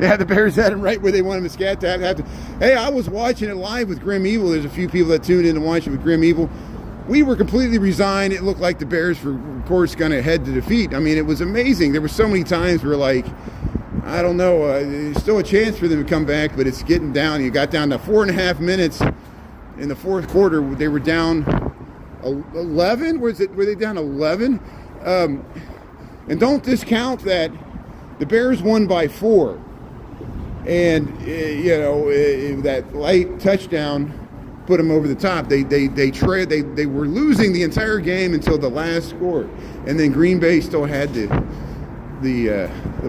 Yeah, the Bears had him right where they want him to scat to have to. Hey, I was watching it live with Grim Evil. There's a few people that tuned in to watch it with Grim Evil. We were completely resigned. It looked like the Bears were, of course, going to head to defeat. I mean, it was amazing. There were so many times where, like, I don't know, there's still a chance for them to come back, but it's getting down. You got down to 4.5 minutes in the fourth quarter. They were down 11. Were they down 11? And don't discount that the Bears won by 4. And, that late touchdown put them over the top. They were losing the entire game until the last score. And then Green Bay still had the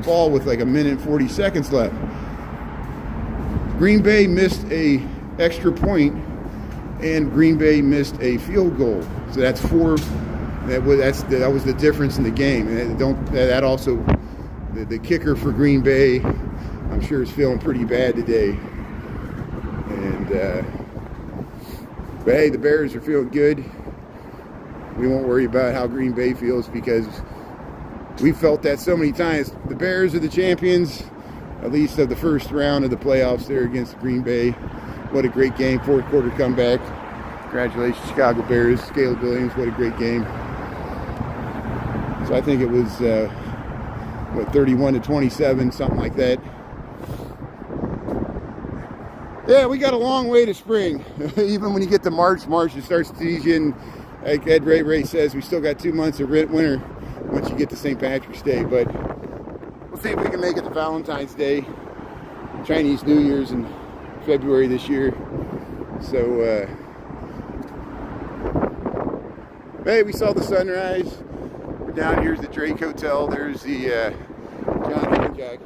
ball with like 1 minute and 40 seconds left. Green Bay missed a extra point, and Green Bay missed a field goal. So that's 4. That was the difference in the game. And that also, the kicker for Green Bay, I'm sure is feeling pretty bad today. And but hey, the Bears are feeling good. We won't worry about how Green Bay feels because we felt that so many times. The Bears are the champions, at least of the first round of the playoffs there against Green Bay. What a great game, fourth quarter comeback. Congratulations, Chicago Bears. Caleb Williams, what a great game. So I think it was, 31-27, something like that. Yeah, we got a long way to spring. Even when you get to March it starts to tease you. And like Ed Ray says, we still got 2 months of winter once you get to St. Patrick's Day. But we'll see if we can make it to Valentine's Day. Chinese New Year's in February this year. So, hey, we saw the sunrise. We're down here's the Drake Hotel. There's the John Hancock.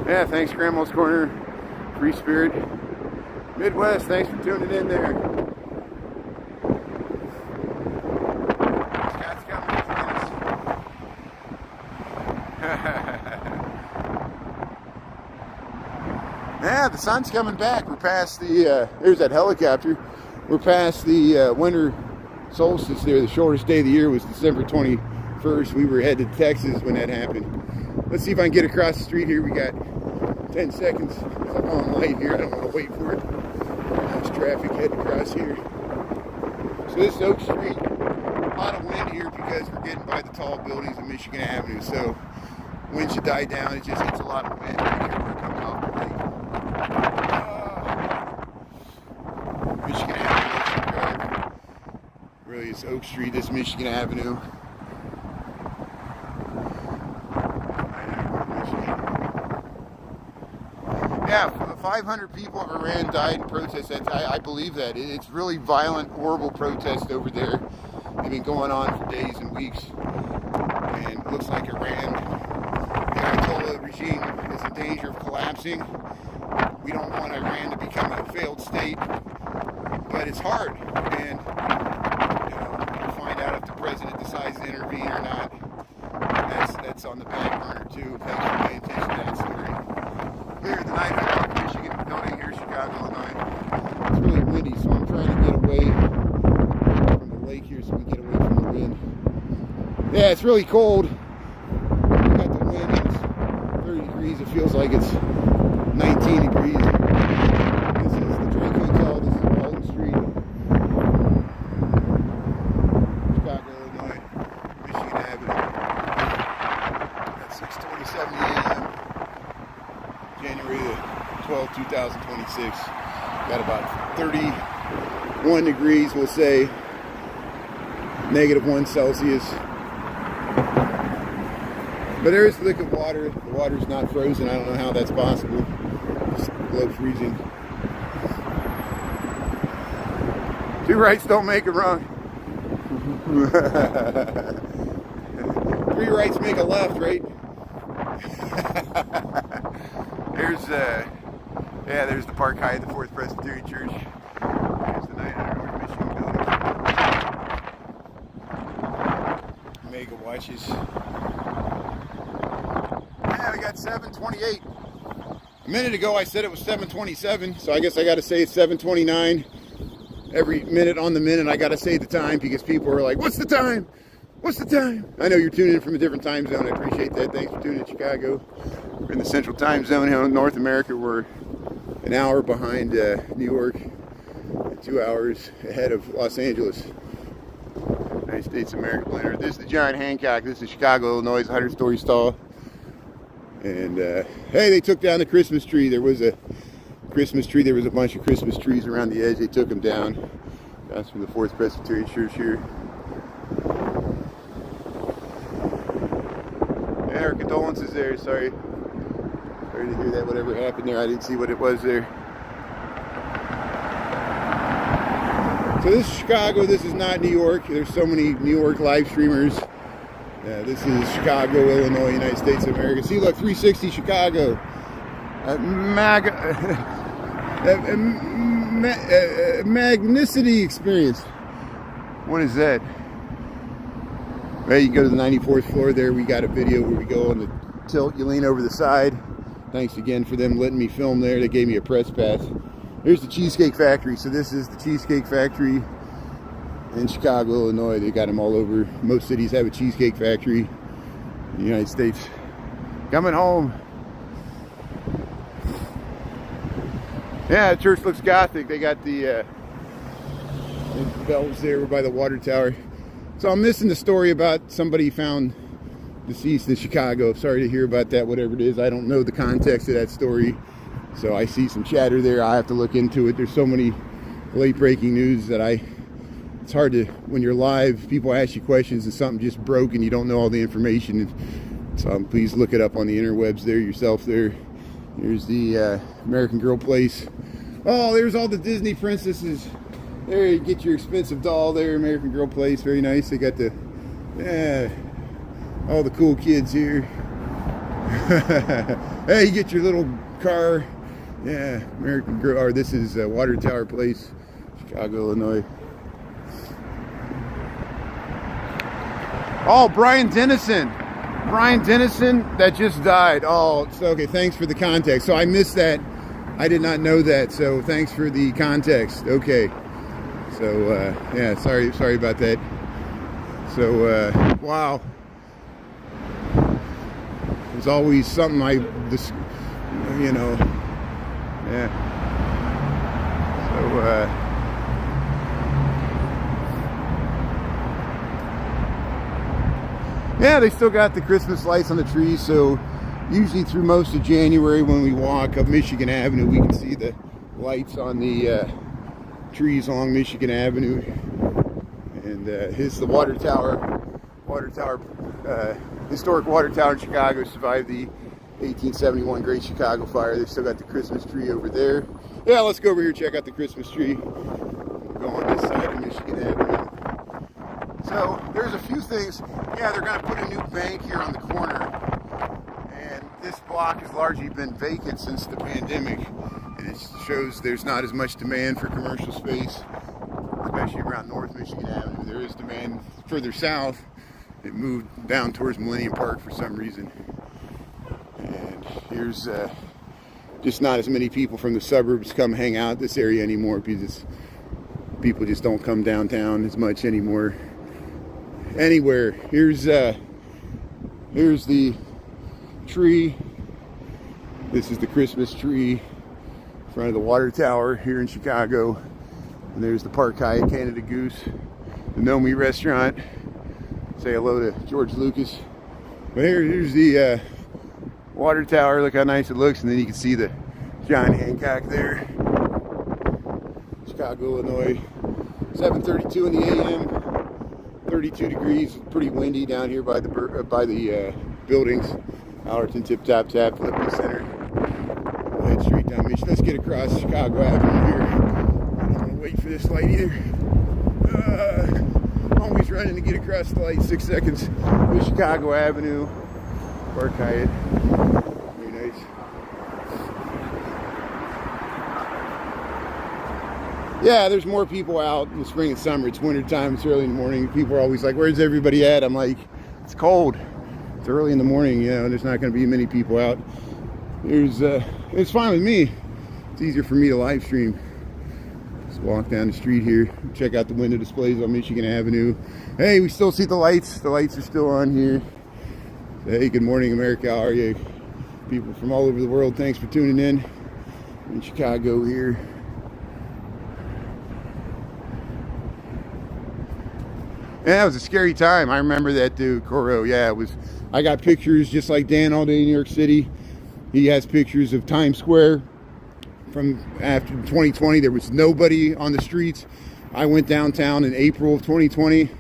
Yeah, thanks, Grandma's Corner, Free Spirit, Midwest. Thanks for tuning in there. Scott's got me Yeah, the sun's coming back. We're past the, there's that helicopter. We're past the winter solstice there. The shortest day of the year was December 21st. We were headed to Texas when that happened. Let's see if I can get across the street here. We got 10 seconds. There's a long light here. I don't want to wait for it. There's traffic heading across here. So this is Oak Street. A lot of wind here because we're getting by the tall buildings of Michigan Avenue. So wind should die down. It just hits a lot of wind right here. We're coming off the lake. Michigan Avenue. Really, it's Oak Street. This is Michigan Avenue. Yeah, 500 people of Iran died in protests. I believe that. It's really violent, horrible protests over there. They've been going on for days and weeks. And it looks like Iran, the Ayatollah regime, is in danger of collapsing. We don't want Iran to become a failed state, but it's hard. And we'll find out if the president decides to intervene or not. That's on the back burner too. Thanks for paying attention to that story. Clear the night from Michigan, building here in Chicago, Illinois. It's really windy, so I'm trying to get away from the lake here so we get away from the wind. Yeah, it's really cold. We got the wind, it's 30 degrees. It feels like it's 19 degrees. This is the Drake Hotel. This is Walton Street. Chicago, Illinois. Michigan Avenue. At 6:27 a.m. January the 12th, 2026. Got about 31 degrees, we'll say. -1 Celsius. But there is liquid water. The water's not frozen. I don't know how that's possible. It's below freezing. Two rights don't make a wrong. 3 rights make a left, right? There's the Park Hyatt, the Fourth Presbyterian Church. There's the 900 North Michigan building. Mega watches. Yeah, we got 7:28. A minute ago I said it was 7:27, so I guess I got to say it's 7:29. Every minute on the minute I got to say the time because people are like, "What's the time? What's the time?" I know you're tuning in from a different time zone. I appreciate that. Thanks for tuning in, Chicago. We're in the Central Time Zone here in North America. We're an hour behind New York, 2 hours ahead of Los Angeles. United States of America Planner. This is the John Hancock. This is Chicago, Illinois, 100-story stall. And hey, they took down the Christmas tree. There was a Christmas tree. There was a bunch of Christmas trees around the edge. They took them down. That's from the Fourth Presbyterian Church here. Yeah, our condolences there. Sorry to hear that. Whatever happened there, I didn't see what it was there. So this is Chicago. This is not New York. There's so many New York live streamers. This is Chicago, Illinois, United States of America. See, look, 360 Chicago. Magnicity experience. What is that? Well, you go to the 94th floor there. We got a video where we go on the tilt. You lean over the side. Thanks again for them letting me film there. They gave me a press pass. Here's the Cheesecake Factory. So this is the Cheesecake Factory in Chicago, Illinois. They got them all over. Most cities have a Cheesecake Factory in the United States. Coming home. Yeah, the church looks Gothic. They got the bells there by the water tower. So I'm missing the story about somebody found deceased in Chicago. Sorry to hear about that, whatever it is. I don't know the context of that story. So I see some chatter there. I have to look into it. There's so many late breaking news that it's hard to, when you're live, people ask you questions and something just broke and you don't know all the information. So please look it up on the interwebs there yourself there. Here's the American Girl place. Oh, there's all the Disney princesses. There, you get your expensive doll there, American Girl place. Very nice. They got the, all the cool kids here. Hey, you get your little car. Yeah, American Girl. Or this is Water Tower Place, Chicago, Illinois. Oh, Brian Dennison. Brian Dennison that just died. Oh, so, okay, thanks for the context. So I missed that. I did not know that. So thanks for the context. Okay. So yeah, sorry about that. So wow. There's always something you know. Yeah. So yeah, they still got the Christmas lights on the trees, so usually through most of January when we walk up Michigan Avenue, we can see the lights on the trees along Michigan Avenue. And here's the water tower, historic water tower in Chicago, survived the 1871 Great Chicago Fire. They still got the Christmas tree over there. Yeah, let's go over here and check out the Christmas tree. We'll go on this side of Michigan Avenue. So there's a few things. Yeah, they're going to put a new bank here on the corner, and this block has largely been vacant since the pandemic, and it shows there's not as much demand for commercial space, especially around North Michigan Avenue. There is demand further south. It moved down towards Millennium Park for some reason, and here's just not as many people from the suburbs come hang out this area anymore because people just don't come downtown as much anymore. Anywhere. Here's the tree. This is the Christmas tree in front of the water tower here in Chicago. And there's the Park Hyatt Canada Goose, the Nomi restaurant. Say hello to George Lucas. But here's the water tower. Look how nice it looks. And then you can see the John Hancock there. Chicago, Illinois. 7:32 in the a.m. 32 degrees, pretty windy down here by the buildings. Allerton, Tip Top Tap, Philippi Center. We'll head straight down Michigan. Let's get across Chicago Avenue here. I don't want to wait for this light either. Always running to get across the light. 6 seconds. With Chicago Avenue, Park Hyatt. Very nice. Yeah, there's more people out in the spring and summer. It's winter time, it's early in the morning. People are always like, where's everybody at? I'm like, it's cold. It's early in the morning, you know, there's not going to be many people out. It's fine with me. It's easier for me to live stream. Just walk down the street here, check out the window displays on Michigan Avenue. Hey, we still see the lights. The lights are still on here. So, hey, good morning, America. How are you? People from all over the world, thanks for tuning in Chicago here. Yeah, it was a scary time. I remember that dude, Coro. Yeah, it was. I got pictures just like Dan all day in New York City. He has pictures of Times Square from after 2020. There was nobody on the streets. I went downtown in April of 2020.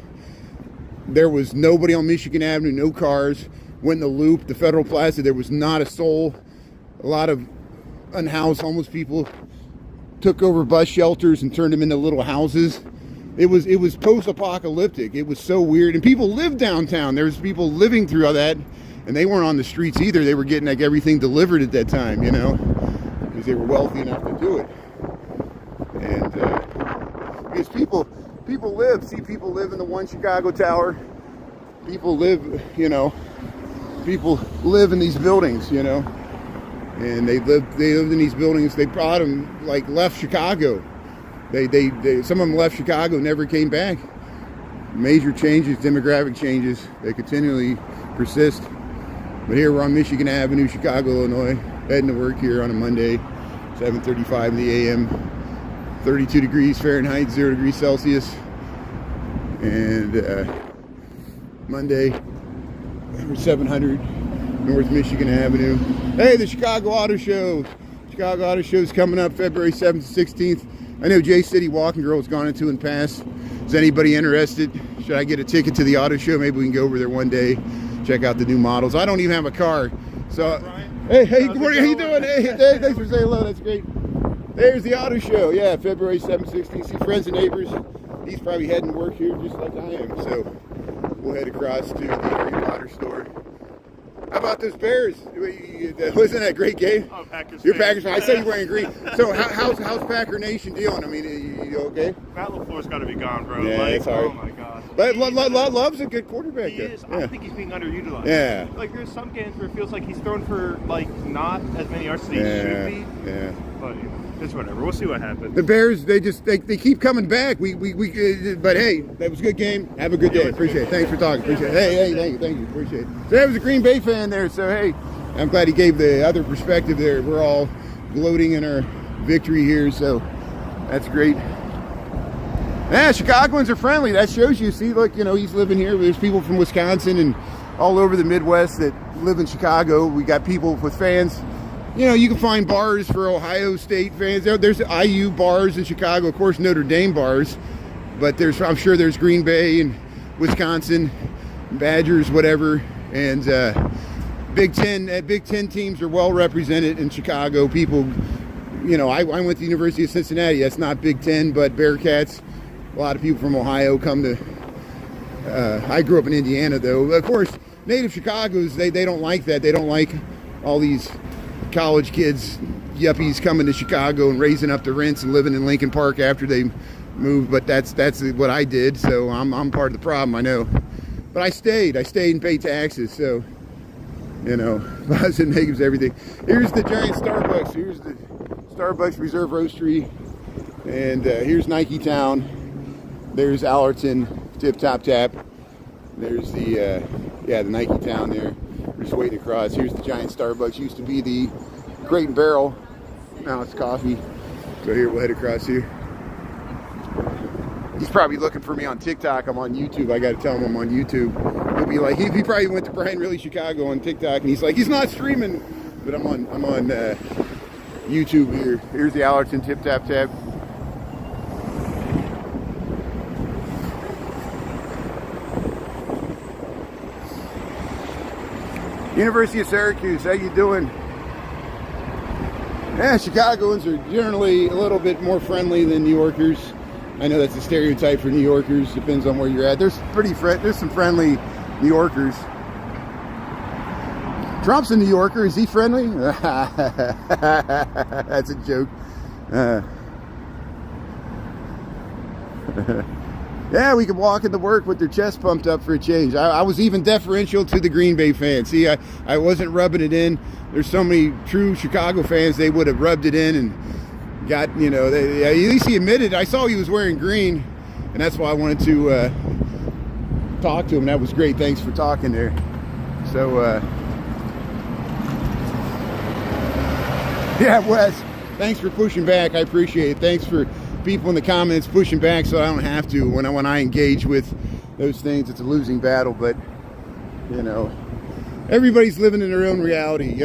There was nobody on Michigan Avenue, no cars. Went in the Loop, the Federal Plaza. There was not a soul. A lot of unhoused homeless people took over bus shelters and turned them into little houses. It was post-apocalyptic. It was so weird. And people lived downtown. There was people living through all that, and they weren't on the streets either. They were getting like everything delivered at that time, you know, because they were wealthy enough to do it. And because people live. See, people live in the One Chicago Tower. People live, you know, people live in these buildings, you know, and they lived in these buildings. They brought them, like, left Chicago. They some of them left Chicago, never came back. Major changes, demographic changes, they continually persist. But here we're on Michigan Avenue, Chicago, Illinois, heading to work here on a Monday, 7:35 in the a.m. 32 degrees Fahrenheit, 0 degrees Celsius. And Monday, number 700 North Michigan Avenue. Hey, the Chicago Auto Show. Chicago Auto Show is coming up February 7th to 16th. I know J City Walking Girl has gone into and passed. Is anybody interested? Should I get a ticket to the auto show? Maybe we can go over there one day, check out the new models. I don't even have a car. So, hey, good morning. How you doing? Hey, thanks for saying hello. That's great. There's the auto show. Yeah, February 7th, 16th. See friends and neighbors. He's probably heading to work here just like I am. So, we'll head across to the Harry Potter store. How about those Bears? Wasn't that a great game? Oh, Packers. You're Packers fan. I saw you wearing green. So how's Packer Nation doing? I mean, you okay? Matt LaFleur's got to be gone, bro. Yeah, like, it's hard. Oh my gosh. But Love's a good quarterback. He though. is. Yeah. I think he's being underutilized. Yeah. Like there's some games where it feels like he's thrown for like not as many yards as he should be. Yeah. But it's whatever. We'll see what happens. The Bears, they keep coming back. But hey, that was a good game. Have a good day. Appreciate it. Thanks for talking. Appreciate it. Hey, thank you. Appreciate it. So that was a Green Bay fan there. So hey, I'm glad he gave the other perspective there. We're all gloating in our victory here, so that's great. Yeah, Chicagoans are friendly. That shows you. See, look, he's living here. There's people from Wisconsin and all over the Midwest that live in Chicago. We got people with fans. You can find bars for Ohio State fans. There's IU bars in Chicago, of course, Notre Dame bars. But I'm sure there's Green Bay and Wisconsin, Badgers, whatever. And Big Ten teams are well represented in Chicago. People, I went to the University of Cincinnati. That's not Big Ten, but Bearcats. A lot of people from Ohio come to. I grew up in Indiana, though. Of course, native Chicago's they don't like that. They don't like all these college kids, yuppies coming to Chicago and raising up the rents and living in Lincoln Park after they moved. But that's what I did. So I'm part of the problem. I know. But I stayed and paid taxes. So. Positive and negatives, everything. Here's the giant Starbucks. Here's the Starbucks Reserve Roastery. And here's Nike Town. There's Allerton, Tip Top Tap. There's the Nike Town there. We're just waiting across. Here's the giant Starbucks. Used to be the Crate and Barrel. Now it's coffee. So here, we'll head across here. He's probably looking for me on TikTok. I'm on YouTube. I got to tell him I'm on YouTube. He'll be like, he probably went to Brian Really Chicago on TikTok, and he's like, he's not streaming, but I'm on YouTube here. Here's the Allerton Tip Tap Tap. University of Syracuse, how you doing? Yeah, Chicagoans are generally a little bit more friendly than New Yorkers. I know that's a stereotype for New Yorkers. Depends on where you're at. There's some friendly New Yorkers. Trump's a New Yorker. Is he friendly? That's a joke. Yeah, we could walk into work with their chest pumped up for a change. I was even deferential to the Green Bay fans. See, I wasn't rubbing it in. There's so many true Chicago fans, they would have rubbed it in and got, at least he admitted. I saw he was wearing green, and that's why I wanted to talk to him. That was great. Thanks for talking there. So, yeah, Wes, thanks for pushing back. I appreciate it. Thanks for people in the comments pushing back so I don't have to when I engage with those things. It's a losing battle, but everybody's living in their own reality.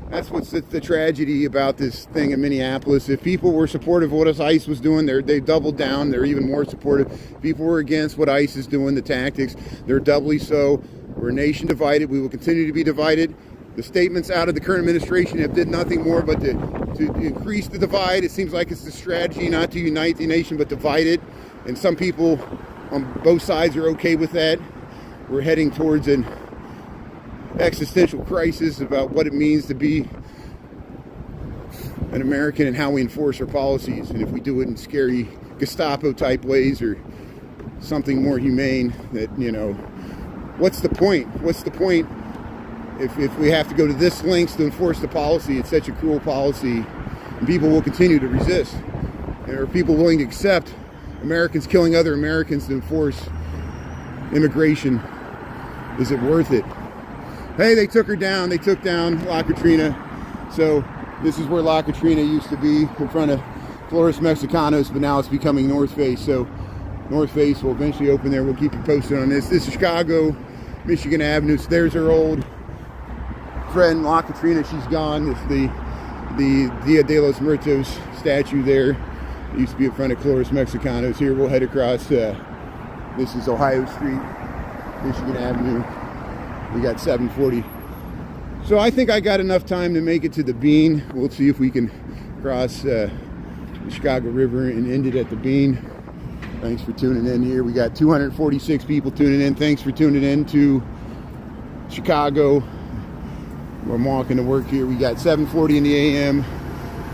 That's what's the tragedy about this thing in Minneapolis. If people were supportive of what ICE was doing, they doubled down. They're even more supportive. People were against what ICE is doing, the tactics. They're doubly so. We're a nation divided. We will continue to be divided. The statements out of the current administration have did nothing more but to increase the divide. It seems like it's the strategy not to unite the nation but divide it. And some people on both sides are okay with that. We're heading towards an existential crisis about what it means to be an American and how we enforce our policies. And if we do it in scary Gestapo type ways or something more humane, that, what's the point? What's the point if we have to go to this lengths to enforce the policy? It's such a cruel policy, and people will continue to resist. There are people willing to accept Americans killing other Americans to enforce immigration. Is it worth it? Hey, they took her down. They took down La Katrina. So this is where La Katrina used to be, in front of Flores Mexicanos, but now it's becoming North Face. So North Face will eventually open there. We'll keep you posted on this. This is Chicago, Michigan Avenue. So there's our old friend, La Katrina. She's gone. It's the Dia de los Muertos statue there. It used to be in front of Flores Mexicanos. Here we'll head across. This is Ohio Street, Michigan Avenue. We got 740. So I think I got enough time to make it to the Bean. We'll see if we can cross the Chicago River and end it at the Bean. Thanks for tuning in here. We got 246 people tuning in. Thanks for tuning in to Chicago. I'm walking to work here. We got 7:40 in the a.m.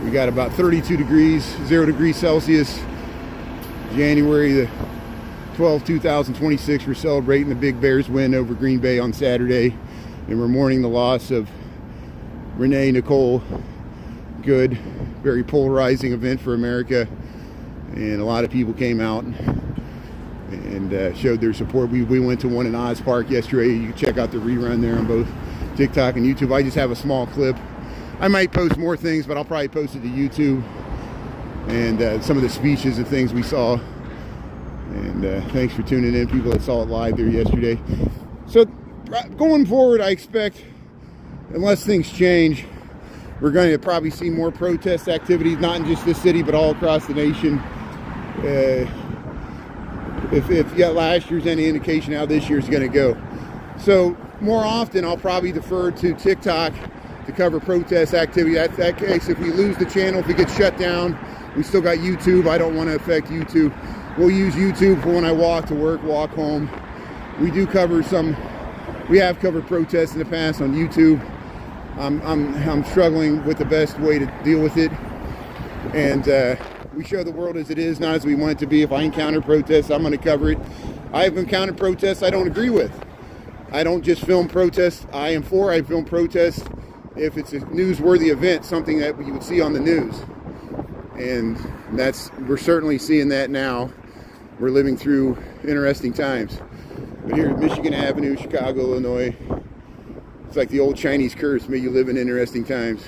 We got about 32 degrees, 0 degrees Celsius. January the 12th, 2026. We're celebrating the Big Bears win over Green Bay on Saturday. And we're mourning the loss of Renee Nicole Good. Very polarizing event for America. And a lot of people came out and showed their support. We went to one in Oz Park yesterday. You can check out the rerun there on both TikTok and YouTube. I just have a small clip. I might post more things, but I'll probably post it to YouTube. And some of the speeches and things we saw. And thanks for tuning in, people that saw it live there yesterday. So going forward, I expect, unless things change, we're going to probably see more protest activities, not in just this city, but all across the nation. If you got last year's any indication how this year's going to go. So more often, I'll probably defer to TikTok to cover protest activity. That case, if we lose the channel, if it gets shut down, we still got YouTube. I don't want to affect YouTube. We'll use YouTube for when I walk to work, walk home. We do cover we have covered protests in the past on YouTube. I'm struggling with the best way to deal with it. And we show the world as it is, not as we want it to be. If I encounter protests, I'm going to cover it. I have encountered protests I don't agree with. I don't just film protests I film protests if it's a newsworthy event, something that you would see on the news. And we're certainly seeing that now. We're living through interesting times. But here at Michigan Avenue, Chicago, Illinois, it's like the old Chinese curse, may you live in interesting times.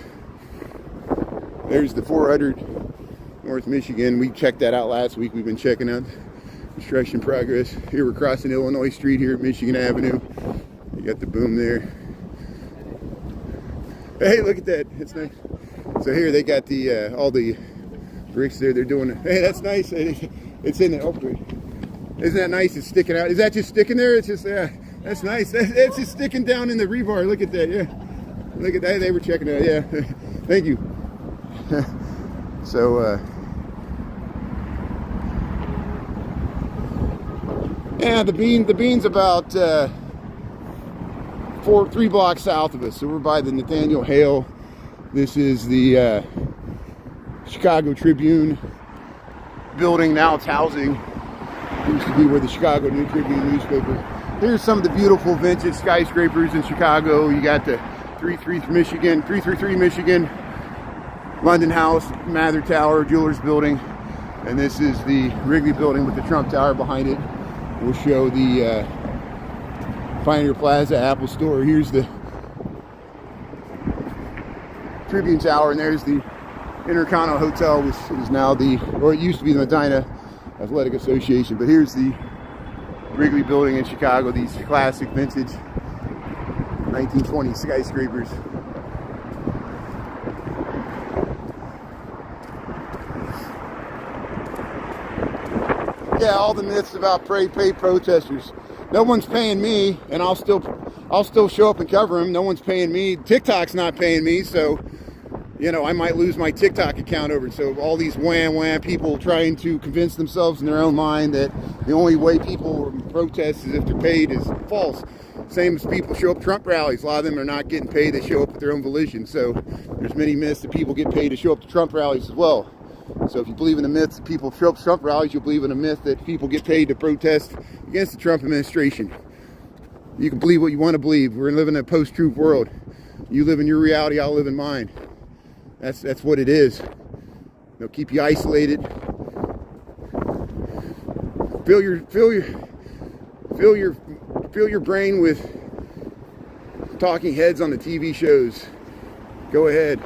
There's the 400 North Michigan. We checked that out last week. We've been checking out construction progress. Here we're crossing Illinois Street here at Michigan Avenue. You got the boom there. Hey, look at that. It's nice. So here they got the all the bricks there. They're doing it. Hey, that's nice. It's in there. Oh, isn't that nice? It's sticking out. Is that just sticking there? It's just, yeah, that's nice. It's just sticking down in the rebar. Look at that. Yeah. Look at that. They were checking it out. Yeah. Thank you. So, yeah, the bean's about 3 blocks south of us. So we're by the Nathaniel Hale. This is the Chicago Tribune building. Now it's housing. It used to be where the Chicago New Tribune newspaper. Here's some of the beautiful vintage skyscrapers in Chicago. You got the 333 Michigan, London House, Mather Tower, Jewelers Building, and this is the Wrigley Building with the Trump Tower behind it. We'll show the Pioneer Plaza Apple Store. Here's the Tribune Tower, and there's the Intercontinental Hotel, which is now it used to be the Medina Athletic Association. But here's the Wrigley Building in Chicago, these classic vintage 1920 skyscrapers. Yeah, all the myths about paid protesters. No one's paying me, and I'll still show up and cover them. No one's paying me. TikTok's not paying me, so I might lose my TikTok account over it. So all these wham people trying to convince themselves in their own mind that the only way people protest is if they're paid is false. Same as people show up Trump rallies. A lot of them are not getting paid. They show up at their own volition. So there's many myths that people get paid to show up to Trump rallies as well. So if you believe in the myth that people show up to Trump rallies, you'll believe in a myth that people get paid to protest against the Trump administration. You can believe what you want to believe. We're living in a post-truth world. You live in your reality, I'll live in mine. That's what it is. They'll keep you isolated. Fill your brain with talking heads on the TV shows. Go ahead.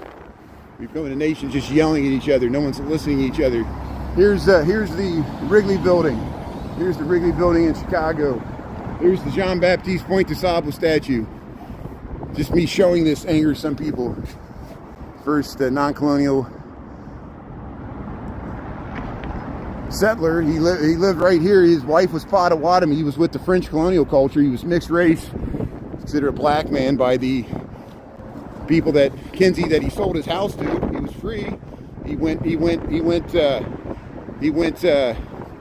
We've come in a nation just yelling at each other. No one's listening to each other. Here's the Wrigley Building. Here's the Wrigley Building in Chicago. Here's the Jean-Baptiste Point de Sable statue. Just me showing this angers some people. First non-colonial settler. He lived right here. His wife was Potawatomi. He was with the French colonial culture. He was mixed race, considered a black man by the people that he sold his house to. He was free. He went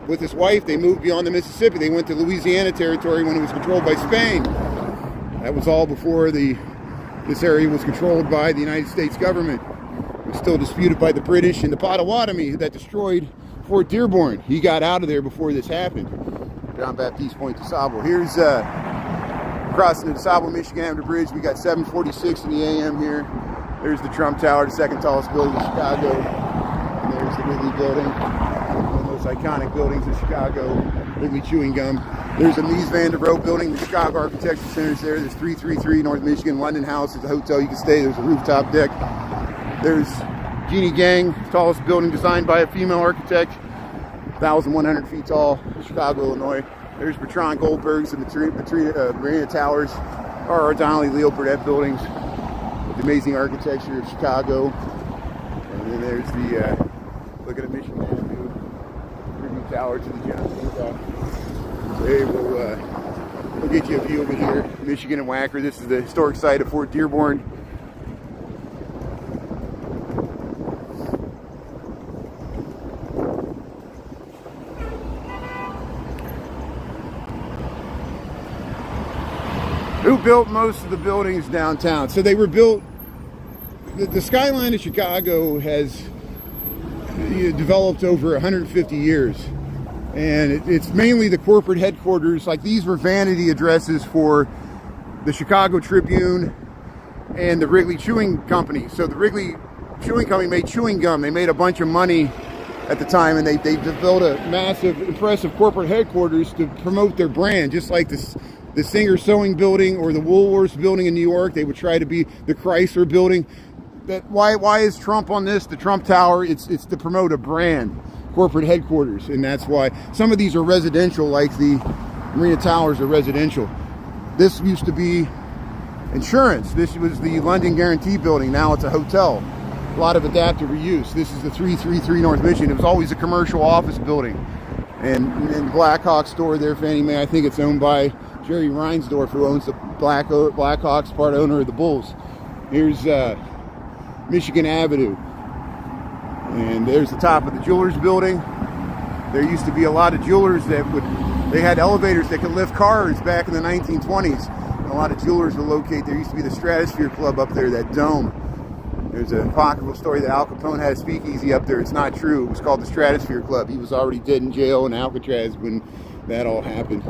with his wife, they moved beyond the Mississippi. They went to Louisiana territory when it was controlled by Spain. That was all before this area was controlled by the United States government. It was still disputed by the British and the Potawatomi that destroyed Fort Dearborn. He got out of there before this happened. John Baptiste Point DuSable. Here's crossing the DuSable, Michigan Avenue Bridge. We got 7:46 in the AM here. There's the Trump Tower, the second tallest building in Chicago. And there's the Wrigley Building, one of the most iconic buildings in Chicago, Wrigley Chewing Gum. There's the Mies van der Rohe Building, the Chicago Architecture Center's there. There's 333 North Michigan, London House is a hotel you can stay. There's a rooftop deck. There's Jeannie Gang, tallest building designed by a female architect, 1,100 feet tall, Chicago, Illinois. There's Bertrand Goldberg's and Marina Towers, R.R. Donnelly, Leo Burdett buildings with the amazing architecture of Chicago. And then there's the, look at the Michigan Avenue, Wrigley Tower to the Johnson. Hey, we'll get you a view over here, Michigan and Wacker. This is the historic site of Fort Dearborn. Who built most of the buildings downtown? So they were built, the skyline of Chicago has developed over 150 years. And it's mainly the corporate headquarters. Like these were vanity addresses for the Chicago Tribune and the Wrigley Chewing Company. So the Wrigley Chewing Company made chewing gum. They made a bunch of money at the time, and they built a massive, impressive corporate headquarters to promote their brand, just like the Singer Sewing Building or the Woolworths Building in New York. They would try to be the Chrysler Building. Why is Trump on this? The Trump Tower, it's to promote a brand, corporate headquarters, and that's why some of these are residential, like the Marina Towers are residential. This used to be insurance. This was the London Guarantee Building. Now it's a hotel. A lot of adaptive reuse. This is the 333 North Michigan. It was always a commercial office building. And Blackhawk store there, Fannie Mae, I think it's owned by Jerry Reinsdorf, who owns the Blackhawks, part owner of the Bulls. Here's Michigan Avenue. And there's the top of the jewelers building. There used to be a lot of jewelers they had elevators that could lift cars back in the 1920s. And a lot of jewelers were located. There used to be the Stratosphere Club up there, that dome. There's an apocryphal story that Al Capone had a speakeasy up there. It's not true. It was called the Stratosphere Club. He was already dead in jail in Alcatraz when that all happened.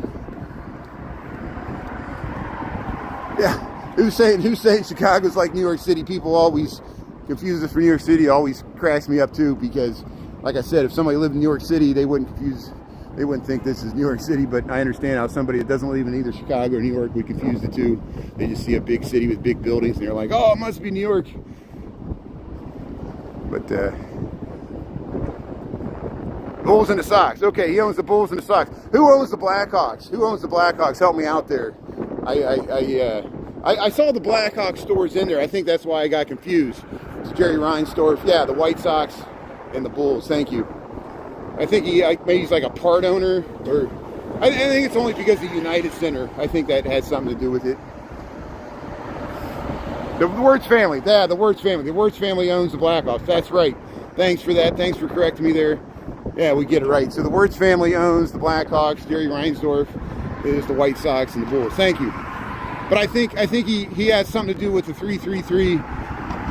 Yeah, who's saying Chicago's like New York City? People always confuse us for New York City. Always cracks me up too, because like I said, if somebody lived in New York City, they wouldn't think this is New York City. But I understand how somebody that doesn't live in either Chicago or New York would confuse the two. They just see a big city with big buildings and they're like, oh, it must be New York. But Bulls and the Sox. Okay, he owns the Bulls and the Sox. Who owns the Blackhawks? Who owns the Blackhawks? Help me out there. I saw the Blackhawks stores in there. I think that's why I got confused. It's Jerry Reinsdorf. Yeah, the White Sox and the Bulls. Thank you. I think maybe he's like a part owner, or I think it's only because of the United Center. I think that has something to do with it. The Wirtz family. Yeah, the Wirtz family. The Wirtz family owns the Blackhawks. That's right. Thanks for that. Thanks for correcting me there. Yeah, we get it right. So the Wirtz family owns the Blackhawks. Jerry Reinsdorf is the White Sox and the Bulls. Thank you. But I think he has something to do with the 333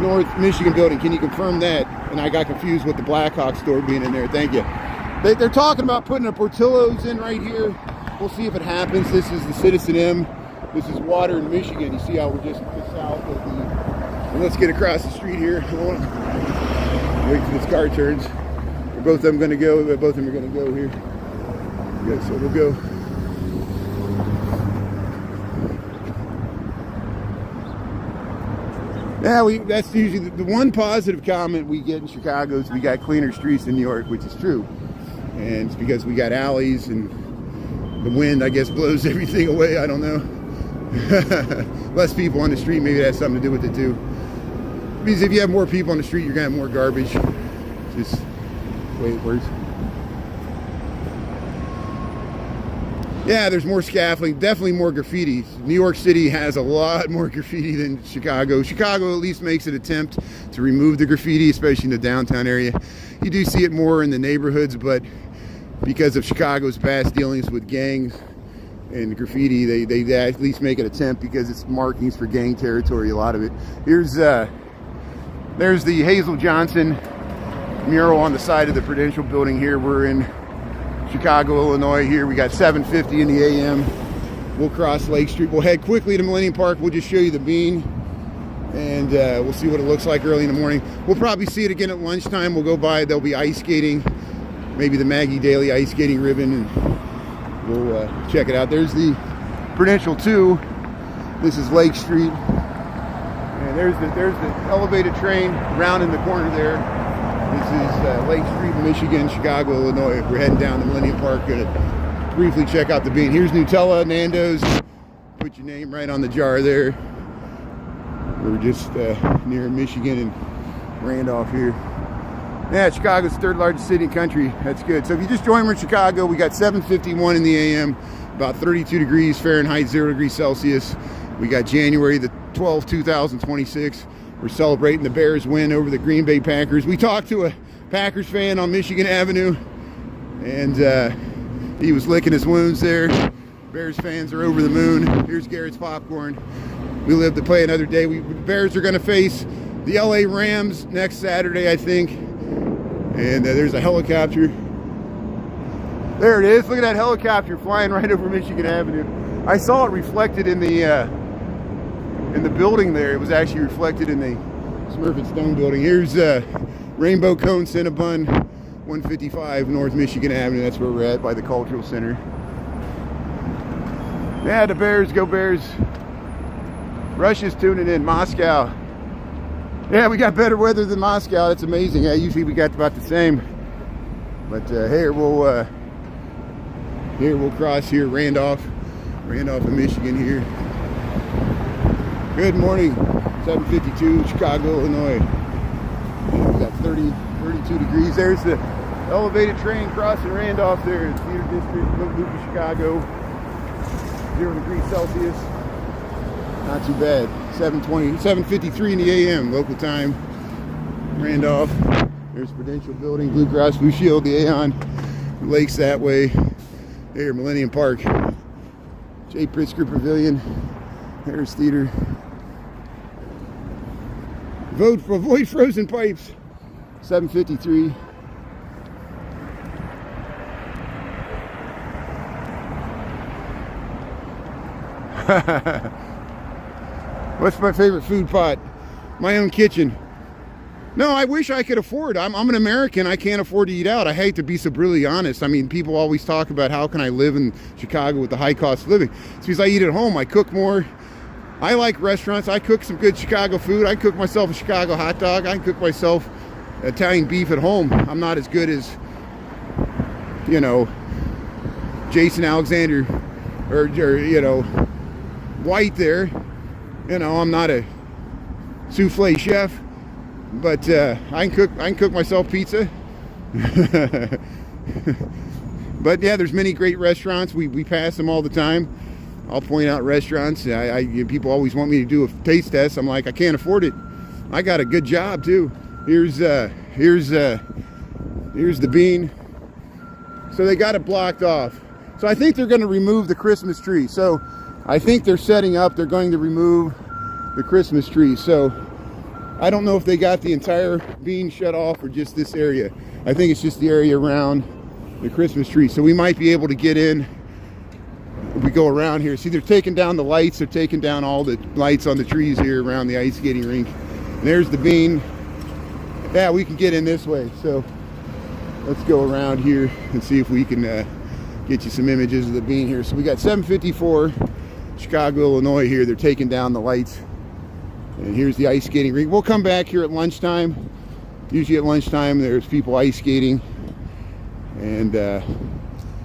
North Michigan building. Can you confirm that? And I got confused with the Blackhawks store being in there. Thank you. They're talking about putting a Portillo's in right here. We'll see if it happens. This is the Citizen M. This is water in Michigan. You see how we're just south of the... And let's get across the street here. Wait till this car turns. Both of them going to go. Both of them are going to go here. Okay, so we'll go. Yeah, that's usually the one positive comment we get in Chicago is we got cleaner streets in New York, which is true. And it's because we got alleys and the wind, I guess, blows everything away. I don't know. Less people on the street, maybe that has something to do with it too. Because if you have more people on the street, you're going to have more garbage. Just the way it works. Yeah, there's more scaffolding, definitely more graffiti. New York City has a lot more graffiti than Chicago. Chicago at least makes an attempt to remove the graffiti, especially in the downtown area. You do see it more in the neighborhoods, but because of Chicago's past dealings with gangs and graffiti, they at least make an attempt because it's markings for gang territory, a lot of it. There's the Hazel Johnson mural on the side of the Prudential building here. We're in Chicago, Illinois here. We got 7:50 in the a.m. We'll cross Lake Street. We'll head quickly to Millennium Park. We'll just show you the bean, and we'll see what it looks like early in the morning. We'll probably see it again at lunchtime. We'll go by. There'll be ice skating, maybe the Maggie Daly ice skating ribbon, and we'll check it out. There's the Prudential 2. This is Lake Street, and there's the elevated train round in the corner there. This is Lake Street, Michigan, Chicago, Illinois. We're heading down to Millennium Park. Gonna briefly check out the bean. Here's Nutella, Nando's. Put your name right on the jar there. We're just near Michigan and Randolph here. Yeah, Chicago's the third largest city in the country. That's good. So if you just joined, we're in Chicago. We got 7:51 in the a.m., about 32 degrees Fahrenheit, 0 degrees Celsius. We got January the 12th, 2026. We're celebrating the Bears win over the Green Bay Packers. We talked to a Packers fan on Michigan Avenue, and he was licking his wounds there. Bears fans are over the moon. Here's Garrett's popcorn. We live to play another day. The Bears are going to face the LA Rams next Saturday, I think. And there's a helicopter. There it is. Look at that helicopter flying right over Michigan Avenue. I saw it reflected in the building there. It was actually reflected in the Smurf and Stone building. Here's Rainbow Cone Cinnabon, 155 North Michigan Avenue. That's where we're at, by the Cultural Center. Yeah, the Bears, go Bears. Russia's tuning in. Moscow. Yeah, we got better weather than Moscow. That's amazing. Yeah, usually we got about the same. But here we'll cross here, Randolph in Michigan here. Good morning, 7:52, Chicago, Illinois. We got 32 degrees. There's the elevated train crossing Randolph there. It's Theater District, Loop of Chicago. 0 degrees Celsius. Not too bad. 7:53 in the a.m. local time. Randolph. There's Prudential Building, Blue Cross Blue Shield, the Aon. The lake's that way. There, Millennium Park. J. Pritzker Pavilion. There's theater. Avoid frozen pipes. 7:53. What's my favorite food pot? My own kitchen. No, I wish I could afford. I'm an American. I can't afford to eat out. I hate to be so brutally honest. I mean, people always talk about how can I live in Chicago with the high cost of living. It's because I eat at home. I cook more. I like restaurants. I cook some good Chicago food. I cook myself a Chicago hot dog. I can cook myself Italian beef at home. I'm not as good as, you know, Jason Alexander or you know, White there. You know, I'm not a souffle chef, but I can cook myself pizza. But yeah, there's many great restaurants. We pass them all the time. I'll point out restaurants. People always want me to do a taste test. I'm like, I can't afford it. I got a good job too. Here's the bean. So they got it blocked off. So I think they're going to remove the Christmas tree. So I think they're setting up. They're going to remove the Christmas tree. So I don't know if they got the entire bean shut off or just this area. I think it's just the area around the Christmas tree. So we might be able to get in. We go around here. See, they're taking down the lights. They're taking down all the lights on the trees here around the ice skating rink. And there's the bean. Yeah, we can get in this way. So let's go around here and see if we can get you some images of the bean here. So we got 7:54 Chicago, Illinois here. They're taking down the lights. And here's the ice skating rink. We'll come back here at lunchtime. Usually at lunchtime there's people ice skating. And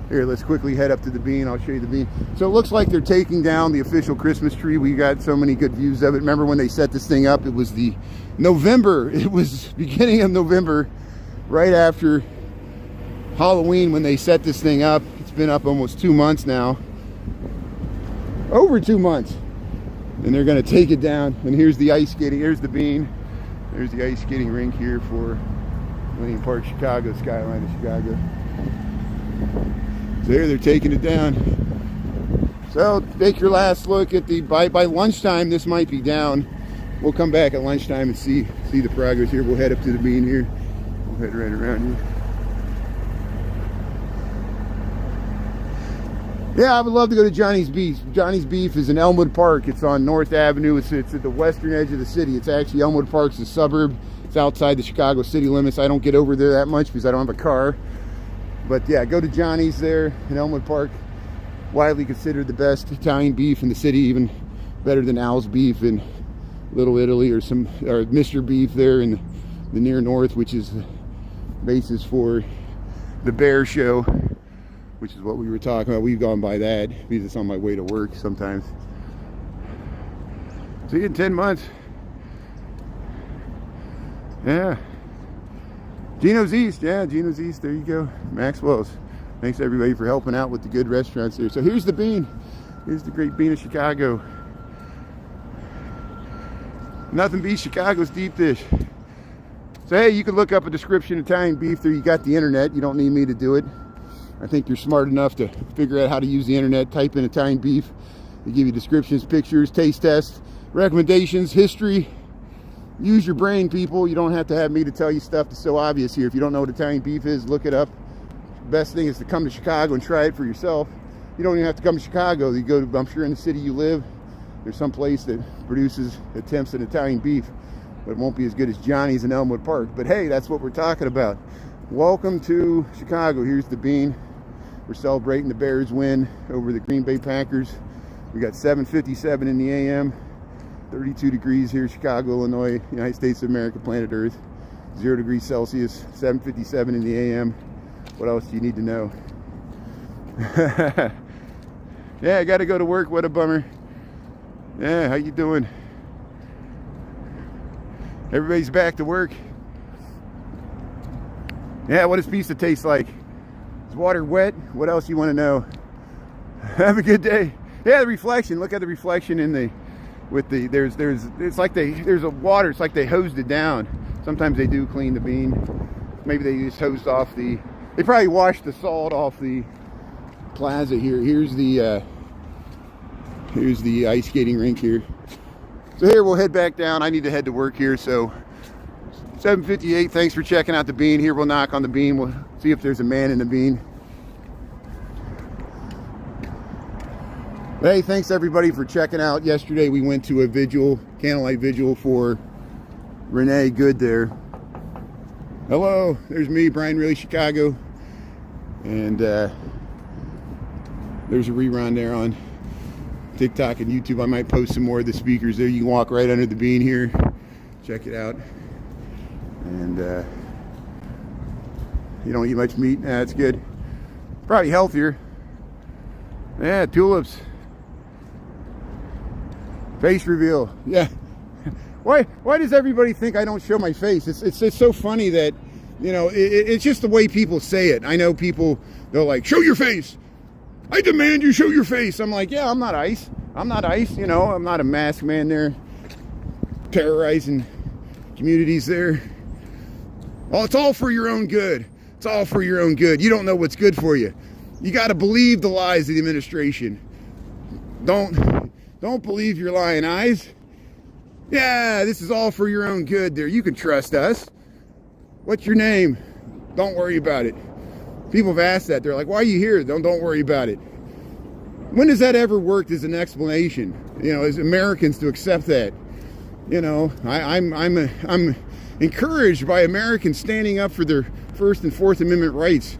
here, let's quickly head up to the bean. I'll show you the bean. So it looks like they're taking down the official Christmas tree. We got so many good views of it. Remember when they set this thing up? It was the November. It was beginning of November, right after Halloween when they set this thing up. It's been up almost 2 months now. Over 2 months. And they're going to take it down. And here's the ice skating. Here's the bean. There's the ice skating rink here for Millennium Park, Chicago, skyline of Chicago. So there, they're taking it down. So take your last look at the, by lunchtime, this might be down. We'll come back at lunchtime and see the progress here. We'll head up to the bean here. We'll head right around here. Yeah, I would love to go to Johnny's Beef. Johnny's Beef is in Elmwood Park. It's on North Avenue. It's at the western edge of the city. It's actually, Elmwood Park's a suburb. It's outside the Chicago city limits. I don't get over there that much because I don't have a car. But yeah, go to Johnny's there in Elmwood Park. Widely considered the best Italian beef in the city, even better than Al's Beef in Little Italy, or Mr. Beef there in the near north, which is the basis for the Bear Show, which is what we were talking about. We've gone by that because it's on my way to work sometimes. See you in 10 months. Yeah. Gino's East. Yeah, Gino's East. There you go. Maxwell's. Thanks everybody for helping out with the good restaurants there. So here's the bean. Here's the great bean of Chicago. Nothing beats Chicago's deep dish. So hey, you can look up a description of Italian beef there. You got the internet. You don't need me to do it. I think you're smart enough to figure out how to use the internet. Type in Italian beef. They give you descriptions, pictures, taste tests, recommendations, history. Use your brain, people. You don't have to have me to tell you stuff that's so obvious here. If you don't know what Italian beef is, look it up. Best thing is to come to Chicago and try it for yourself. You don't even have to come to Chicago. You go to, I'm sure in the city you live, there's some place that produces attempts at Italian beef, but it won't be as good as Johnny's in Elmwood Park. But hey, that's what we're talking about. Welcome to Chicago. Here's the bean. We're celebrating the Bears win over the Green Bay Packers. We got 7:57 in the AM, 32 degrees here, Chicago, Illinois, United States of America, planet Earth. 0 degrees Celsius, 7:57 in the AM. What else do you need to know? Yeah, I got to go to work. What a bummer. Yeah, how you doing? Everybody's back to work. Yeah, what does pizza taste like? Is water wet? What else you want to know? Have a good day. Yeah, the reflection. Look at the reflection in the, with the, it's like there's a water. It's like they hosed it down. Sometimes they do clean the bean. Maybe they just hosed off the, they probably washed the salt off the plaza here. Here's the ice skating rink here. So here we'll head back down. I need to head to work here. So 7:58. Thanks for checking out the bean. Here we'll knock on the bean. We'll see if there's a man in the bean. Hey, thanks everybody for checking out. Yesterday we went to a vigil, candlelight vigil for Renee Good there. Hello, there's me, Brian Really Chicago, and there's a rerun there on TikTok and YouTube. I might post some more of the speakers there. You can walk right under the bean here, check it out, and you don't eat much meat. That's good. Probably healthier. Yeah, tulips. Face reveal. Yeah. Why does everybody think I don't show my face? It's so funny that, you know, it's just the way people say it. I know people, they're like, show your face. I demand you show your face. I'm like, yeah, I'm not ICE. I'm not ICE, you know. I'm not a masked man there terrorizing communities there. Oh, it's all for your own good. It's all for your own good. You don't know what's good for you. You got to believe the lies of the administration. Don't believe your lying eyes. Yeah, this is all for your own good there. You can trust us. What's your name? Don't worry about it. People have asked that. They're like, why are you here? Don't worry about it. When has that ever worked as an explanation? You know, as Americans to accept that. You know, I'm encouraged by Americans standing up for their First and Fourth Amendment rights.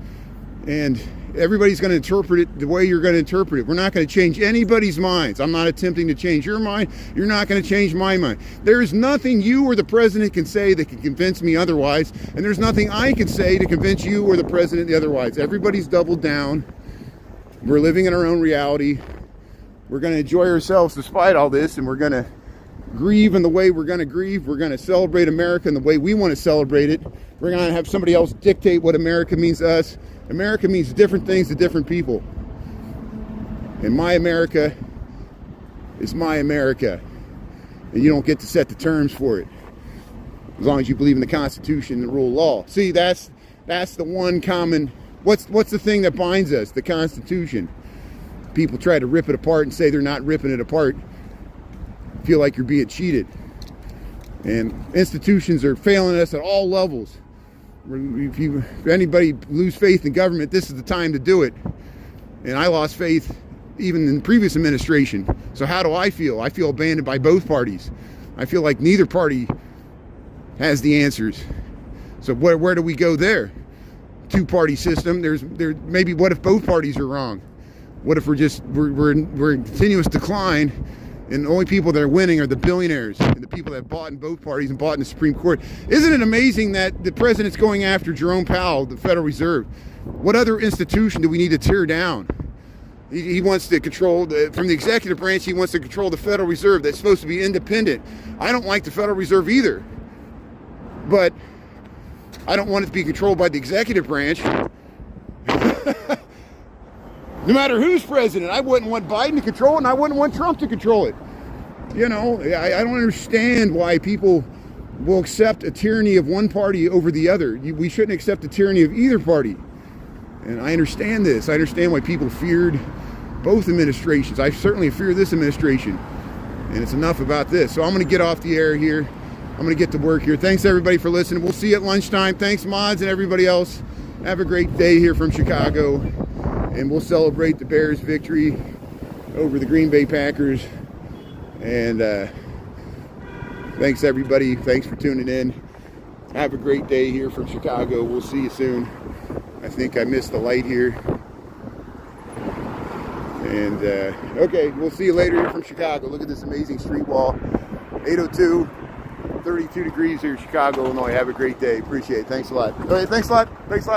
And everybody's going to interpret it the way you're going to interpret it. We're not going to change anybody's minds. I'm not attempting to change your mind. You're not going to change my mind. There is nothing you or the president can say that can convince me otherwise, and there's nothing I can say to convince you or the president the otherwise. Everybody's doubled down. We're living in our own reality. We're going to enjoy ourselves despite all this, and we're going to grieve in the way we're going to grieve. We're going to celebrate America in the way we want to celebrate it. We're going to have somebody else dictate what America means to us. America means different things to different people. And my America is my America. And you don't get to set the terms for it. As long as you believe in the Constitution and the rule of law. See, that's the one common What's the thing that binds us? The Constitution. People try to rip it apart and say they're not ripping it apart. Feel like you're being cheated. And institutions are failing us at all levels. If anybody lose faith in government, this is the time to do it. And I lost faith even in the previous administration. So how do I feel? I feel abandoned by both parties. I feel like neither party has the answers. So where do we go there? Two-party system. There's maybe, what if both parties are wrong? What if we're in continuous decline, and the only people that are winning are the billionaires and the people that bought in both parties and bought in the Supreme Court? Isn't it amazing that the president's going after Jerome Powell, the Federal Reserve? What other institution do we need to tear down? He wants to control, from the executive branch, he wants to control the Federal Reserve that's supposed to be independent. I don't like the Federal Reserve either, but I don't want it to be controlled by the executive branch. No matter who's president, I wouldn't want Biden to control it, and I wouldn't want Trump to control it. You know, I don't understand why people will accept a tyranny of one party over the other. We shouldn't accept the tyranny of either party. And I understand this. I understand why people feared both administrations. I certainly fear this administration. And it's enough about this. So I'm going to get off the air here. I'm going to get to work here. Thanks, everybody, for listening. We'll see you at lunchtime. Thanks, mods, and everybody else. Have a great day here from Chicago. And we'll celebrate the Bears' victory over the Green Bay Packers. And thanks, everybody. Thanks for tuning in. Have a great day here from Chicago. We'll see you soon. I think I missed the light here. And, okay, we'll see you later here from Chicago. Look at this amazing street wall. 802, 32 degrees here in Chicago, Illinois. Have a great day. Appreciate it. Thanks a lot. All right, thanks a lot. Thanks a lot.